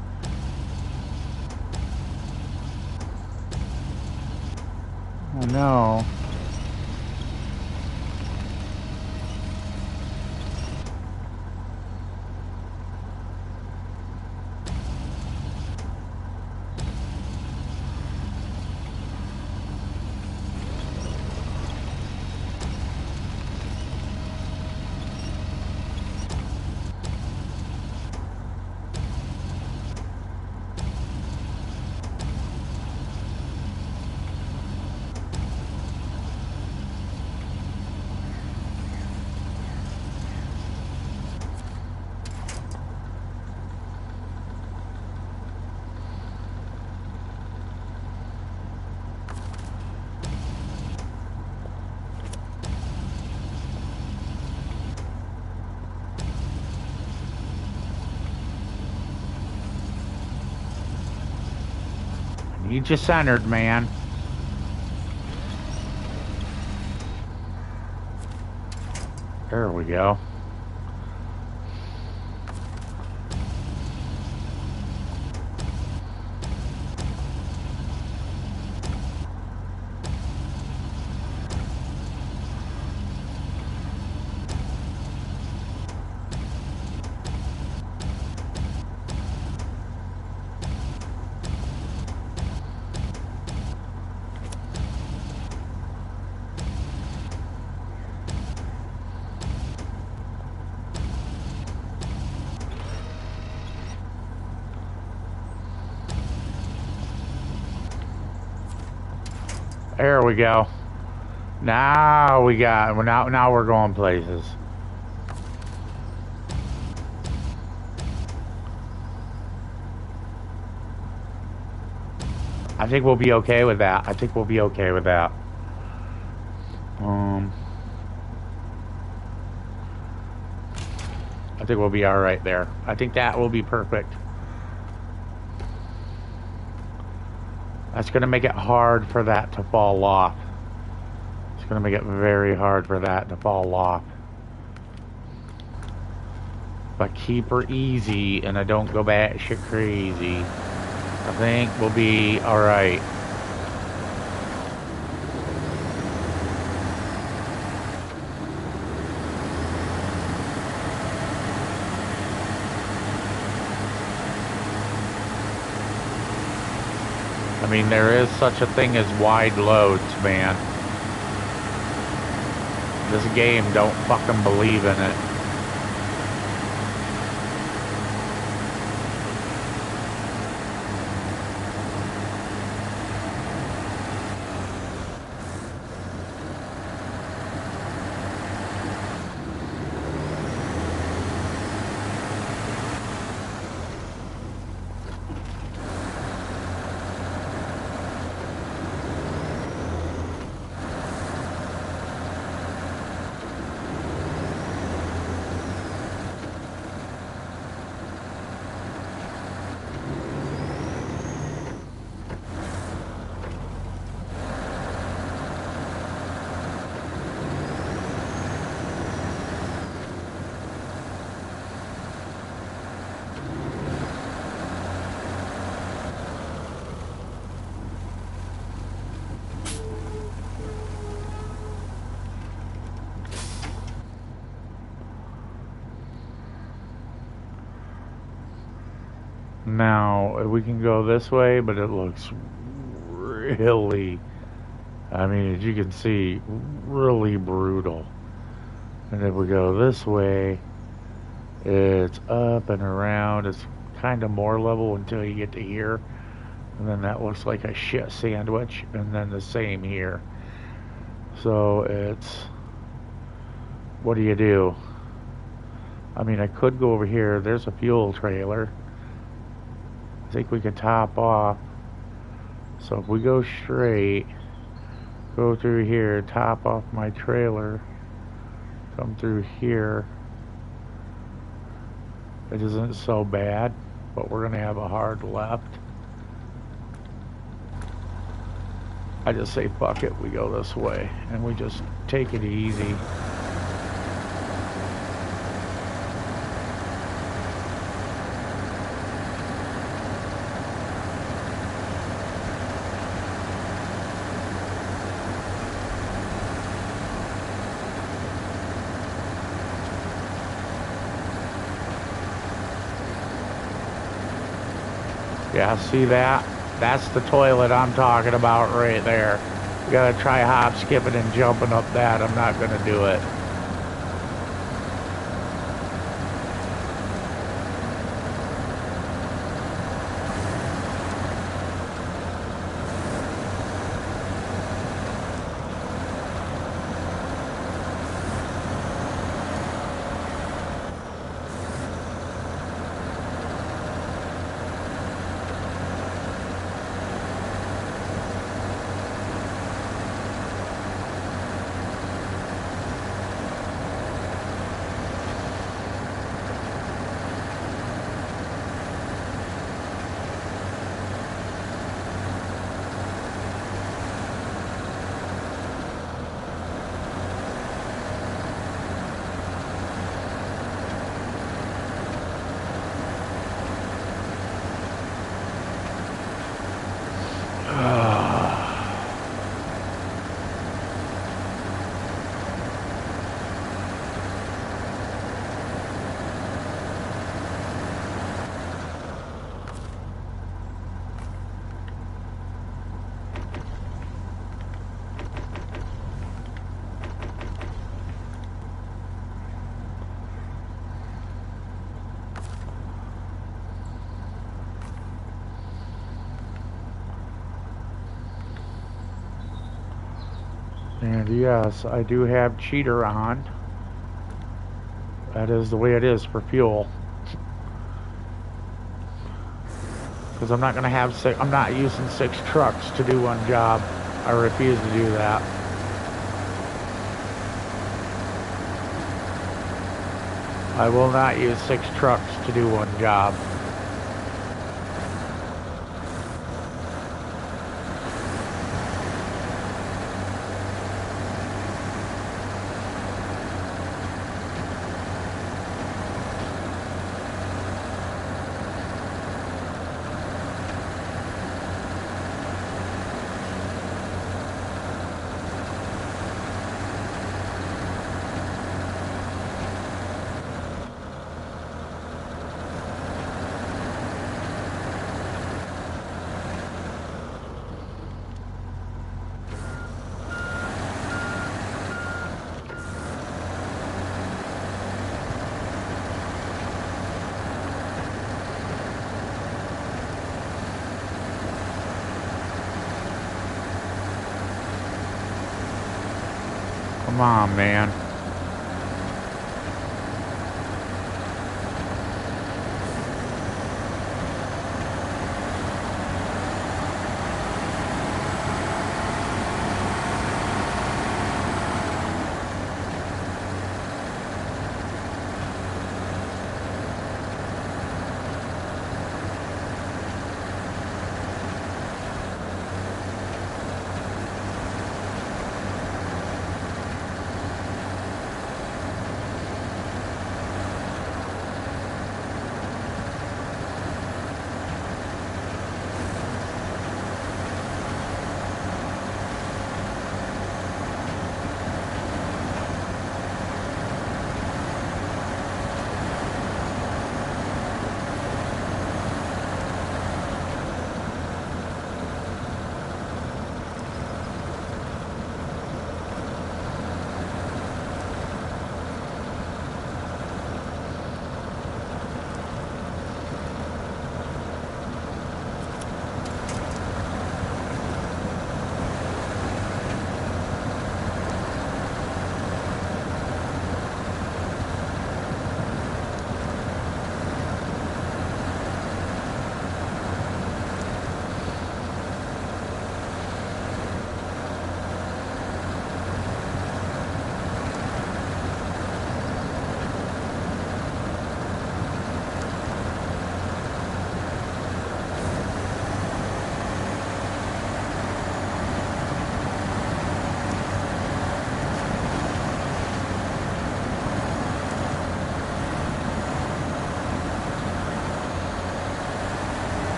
A: Oh no. You just centered, man. There we go. There we go. Now we got. Now we're going places. I think we'll be okay with that. I think we'll be okay with that. I think we'll be all right there. I think that will be perfect. That's going to make it hard for that to fall off. It's going to make it very hard for that to fall off. But keep her easy and I don't go batshit crazy. I think we'll be all right. I mean, there is such a thing as wide loads, man. This game don't fucking believe in it. Now, we can go this way, but it looks really, I mean, as you can see, really brutal. And if we go this way, it's up and around. It's kind of more level until you get to here. And then that looks like a shit sandwich. And then the same here. So it's, what do you do? I mean, I could go over here. There's a fuel trailer. I think we could top off. So if we go straight, go through here, top off my trailer, come through here. It isn't so bad, but we're gonna have a hard left. I just say fuck it, we go this way, and we just take it easy. Yeah, see that? That's the toilet I'm talking about right there. You gotta try hop, skipping, and jumping up that. I'm not gonna do it. And yes, I do have cheater on. That is the way it is for fuel. Because I'm not going to have I'm not using 6 trucks to do one job. I refuse to do that. I will not use 6 trucks to do one job. Come on, man.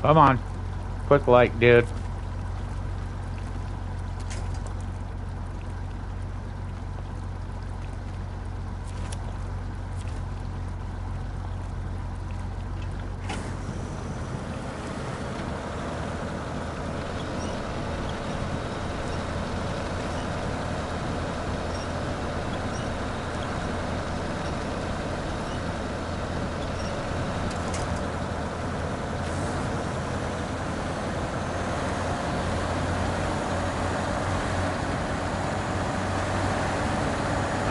A: Come on. Quick like, dude.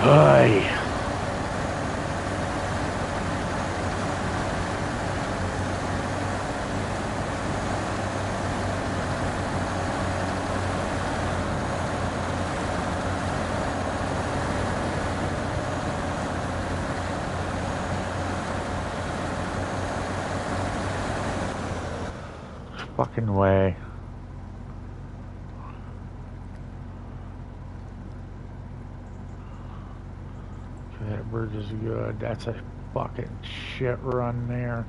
A: Hey. Fucking way. That bridge is good. That's a fucking shit run there.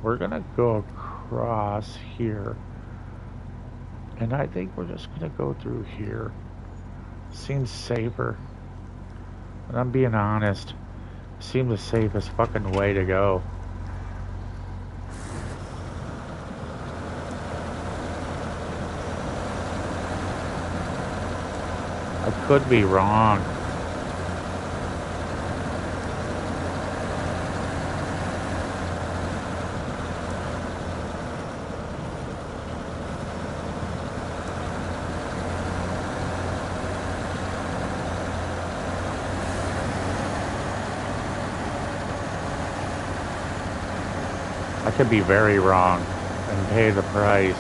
A: We're gonna go across here. And I think we're just gonna go through here. Seems safer. And I'm being honest. Seems the safest fucking way to go. I could be wrong. I could be very wrong and pay the price.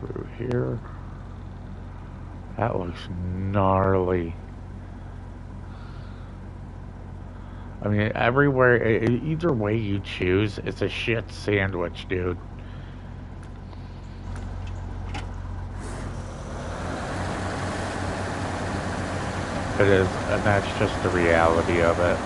A: Through here. That looks gnarly. I mean, everywhere, either way you choose, it's a shit sandwich, dude. It is, and that's just the reality of it.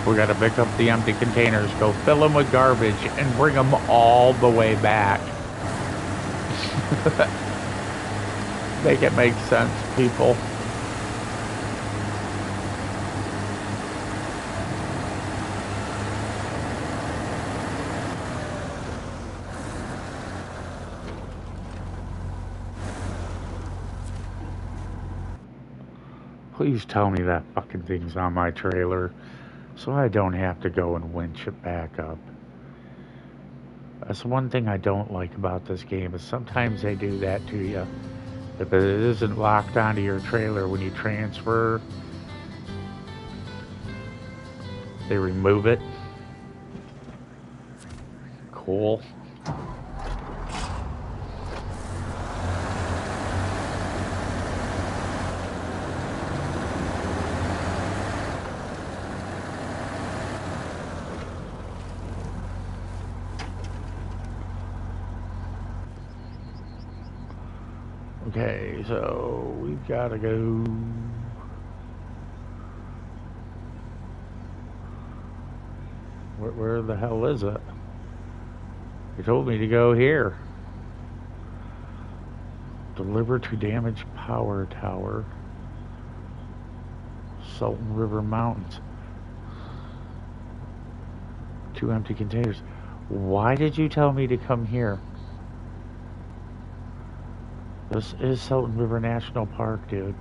A: We gotta pick up the empty containers, go fill them with garbage, and bring them all the way back. Make it make sense, people. Please tell me that fucking thing's on my trailer so I don't have to go and winch it back up. That's one thing I don't like about this game, is sometimes they do that to you. If it isn't locked onto your trailer when you transfer, they remove it. Cool. Okay, so we've got to go. Where the hell is it? You told me to go here. Deliver to damaged power tower. Salton River Mountains. 2 empty containers. Why did you tell me to come here? This is Salton River National Park, dude.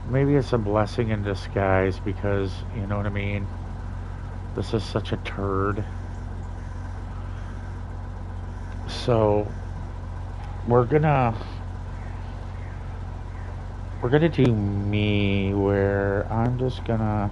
A: Maybe it's a blessing in disguise because, you know what I mean? This is such a turd. So, we're gonna do me, where I'm just gonna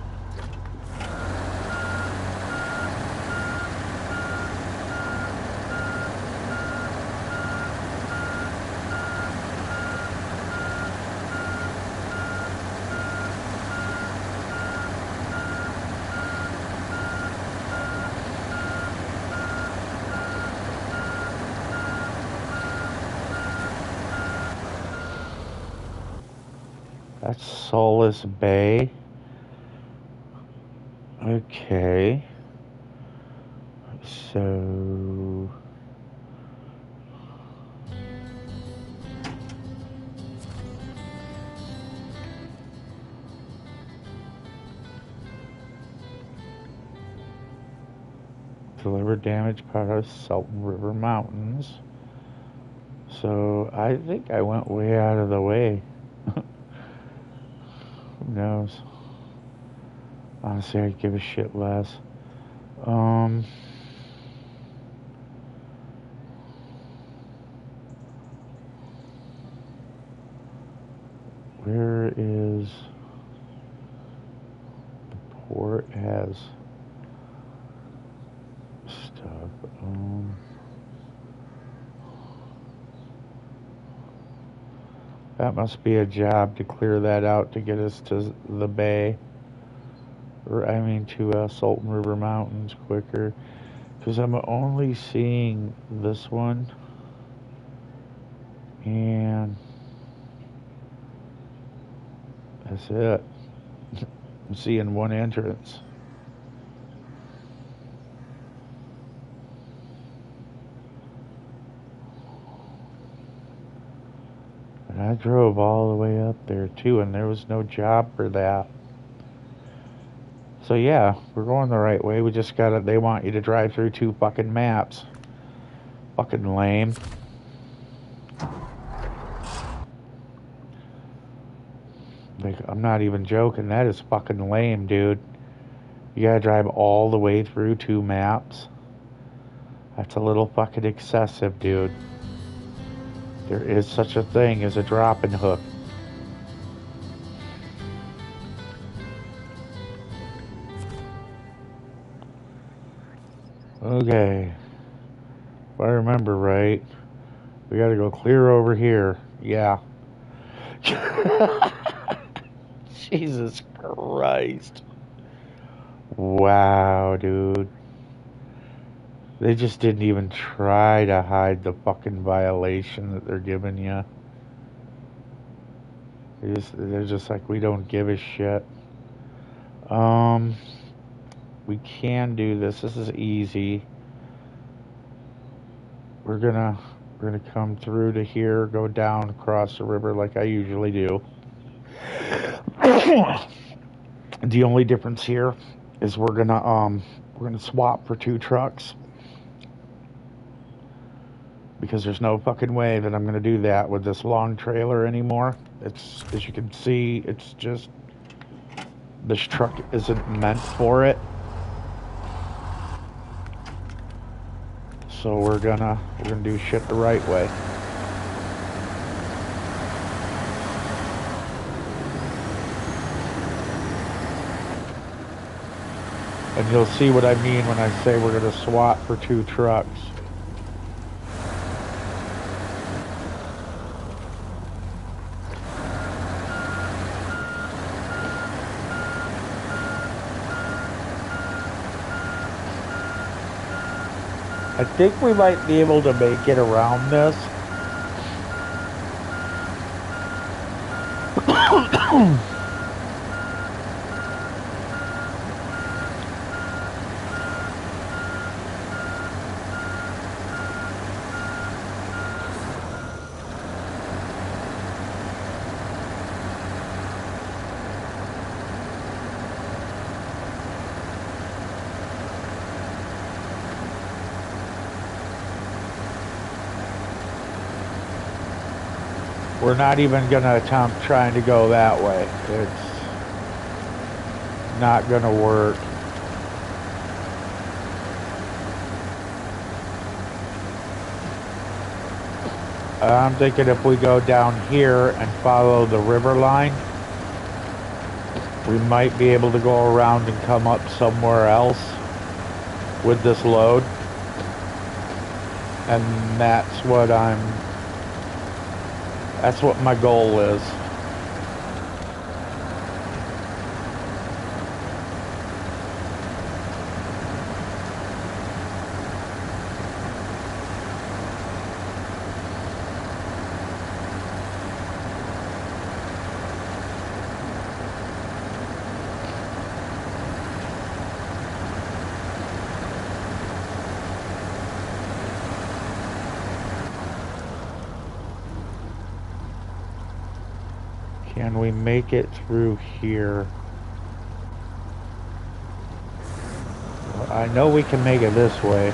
A: That's Solace Bay. Okay. So deliver damaged part of Salton River Mountains. So I think I went way out of the way. Who knows? Honestly, I'd give a shit less. Where is the port has stuff? That must be a job to clear that out to get us to the bay. Or, I mean, to Salton River Mountains quicker. Because I'm only seeing this one. And that's it. I'm seeing one entrance. And I drove all the way up there too, and there was no job for that. So yeah, we're going the right way. We just gotta, they want you to drive through 2 fucking maps. Fucking lame. Like, I'm not even joking, that is fucking lame, dude. You gotta drive all the way through 2 maps. That's a little fucking excessive, dude. There is such a thing as a drop-in hook. Okay. If I remember right, we gotta go clear over here. Yeah. Jesus Christ. Wow, dude. They just didn't even try to hide the fucking violation that they're giving you. They're just like, we don't give a shit. We can do this. This is easy. We're gonna come through to here, go down across the river like I usually do. The only difference here is we're gonna swap for 2 trucks, because there's no fucking way that I'm gonna do that with this long trailer anymore. It's, as you can see, it's just, this truck isn't meant for it. So we're gonna do shit the right way. And you'll see what I mean when I say we're gonna swap for 2 trucks. I think we might be able to make it around this. We're not even gonna attempt trying to go that way. It's not gonna work. I'm thinking if we go down here and follow the river line, we might be able to go around and come up somewhere else with this load. And that's what my goal is. Can we make it through here? Well, I know we can make it this way.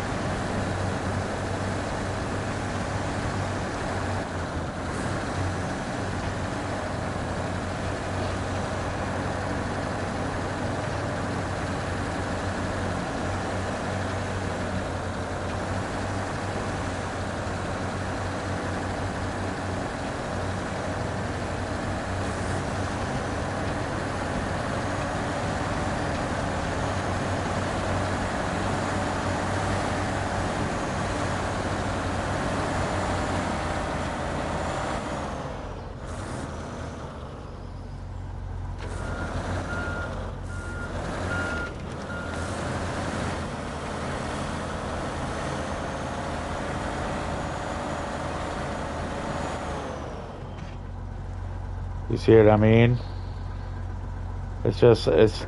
A: You see what I mean? It's just, it's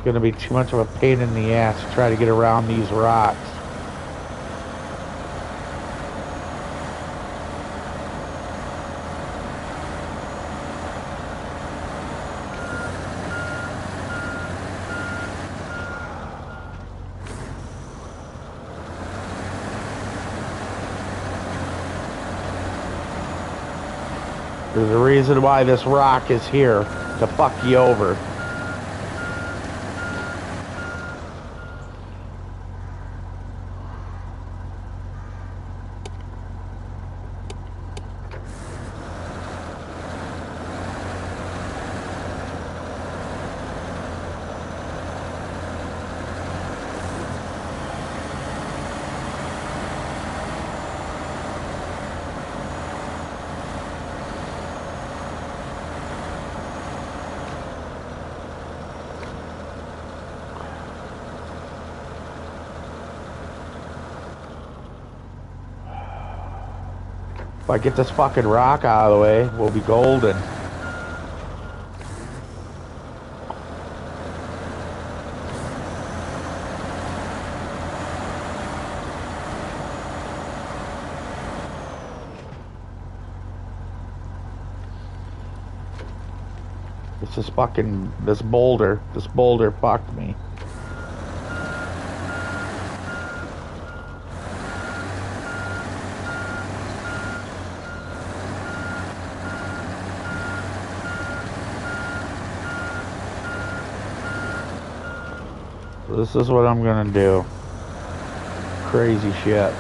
A: gonna be too much of a pain in the ass to try to get around these rocks. There's a reason why this rock is here, to fuck you over. If I get this fucking rock out of the way, we'll be golden. This boulder fucked me. So this is what I'm gonna do. Crazy shit.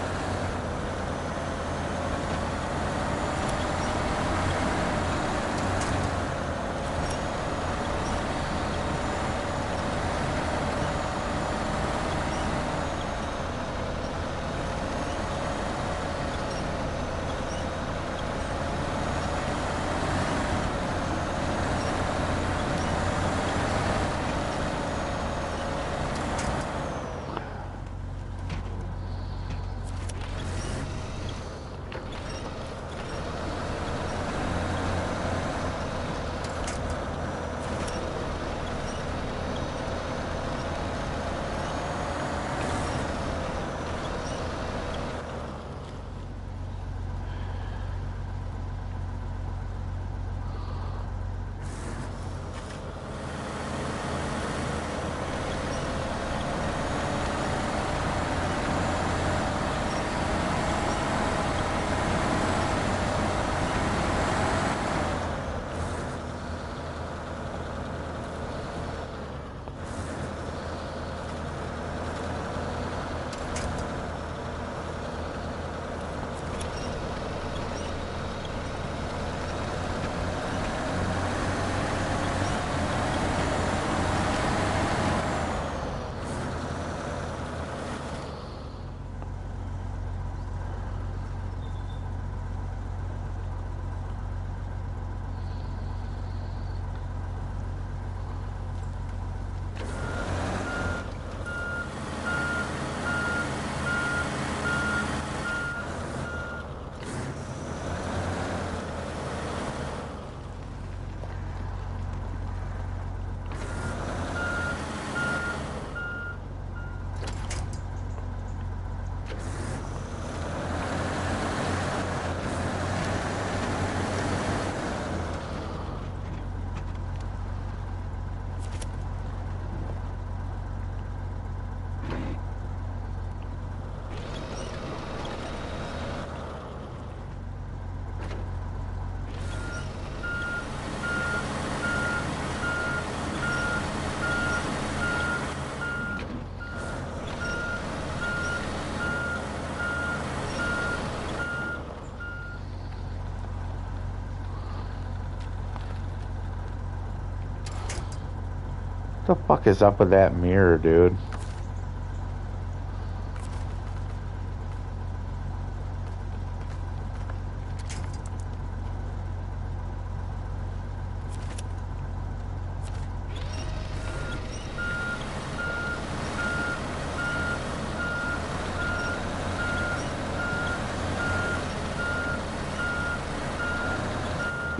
A: What the fuck is up with that mirror, dude?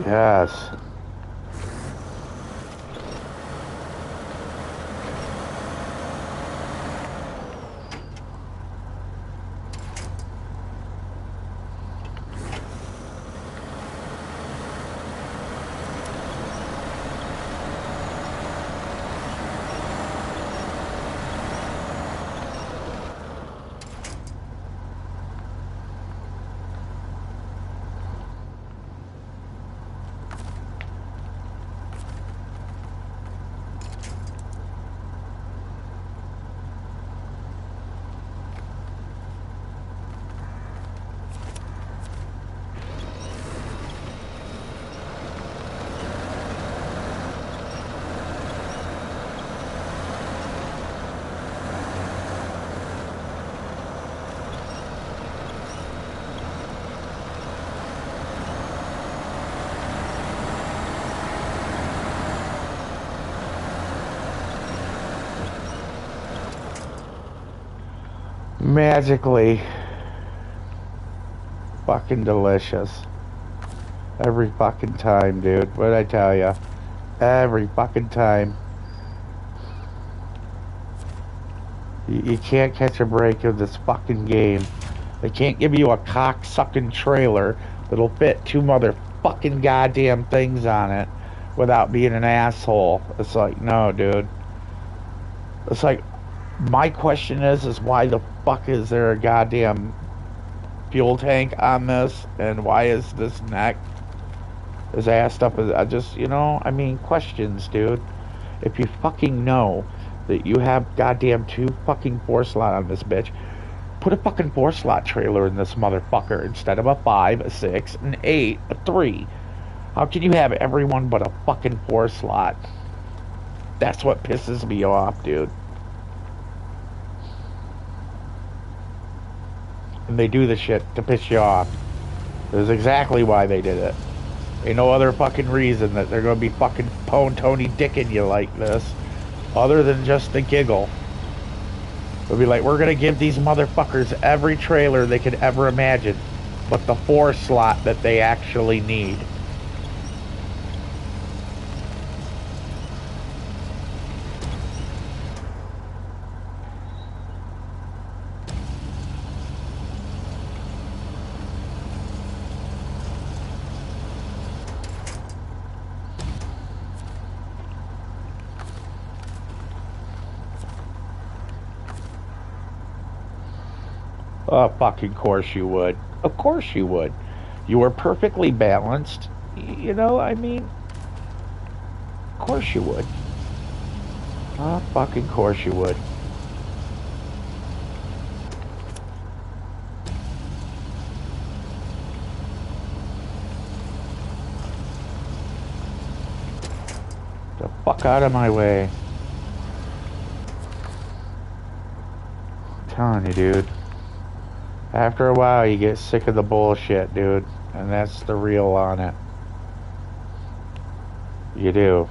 A: Yes. Magically fucking delicious. Every fucking time, dude. What'd I tell ya? Every fucking time. You can't catch a break of this fucking game. They can't give you a cock-sucking trailer that'll fit 2 motherfucking goddamn things on it without being an asshole. It's like, no, dude. It's like, my question is why the fuck is there a goddamn fuel tank on this? And why is this neck as assed up as, I just, you know, I mean, questions, dude. If you fucking know that you have goddamn 2 fucking 4-slot on this bitch, put a fucking 4-slot trailer in this motherfucker instead of a 5, a 6, an 8, a 3. How can you have everyone but a fucking 4-slot? That's what pisses me off, dude. And they do the shit to piss you off. That's exactly why they did it. Ain't no other fucking reason that they're gonna be fucking Tony dicking you like this, other than just the giggle. They'll be like, we're gonna give these motherfuckers every trailer they could ever imagine, but the 4-slot that they actually need. Oh, fucking course you would. Of course you would. You were perfectly balanced. You know, I mean, of course you would. Oh, fucking course you would. The fuck out of my way. I'm telling you, dude. After a while, you get sick of the bullshit, dude. And that's the real on it. You do.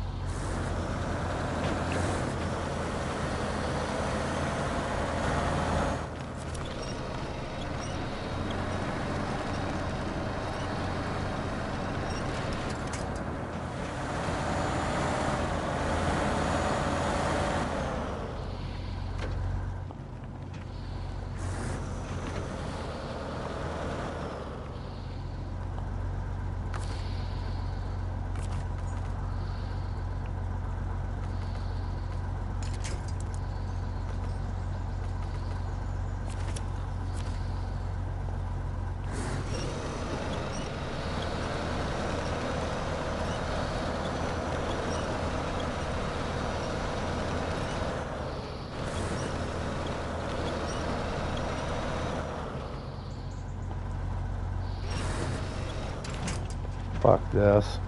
A: Fuck this.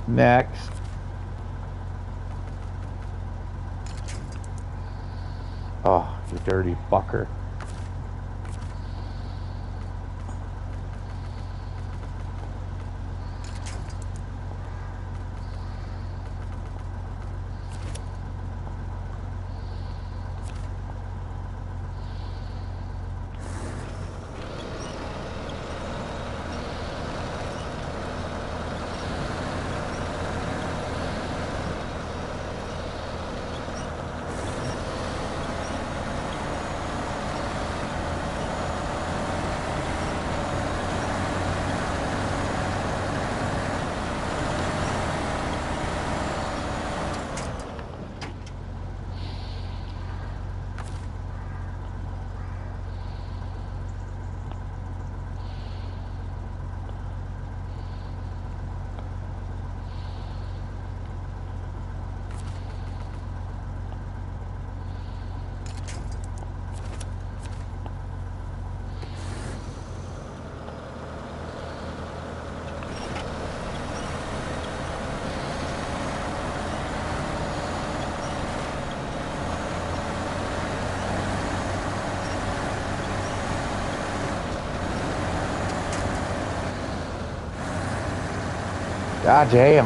A: Next. Oh, you dirty fucker. God damn.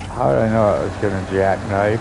A: How did I know it was gonna jackknife?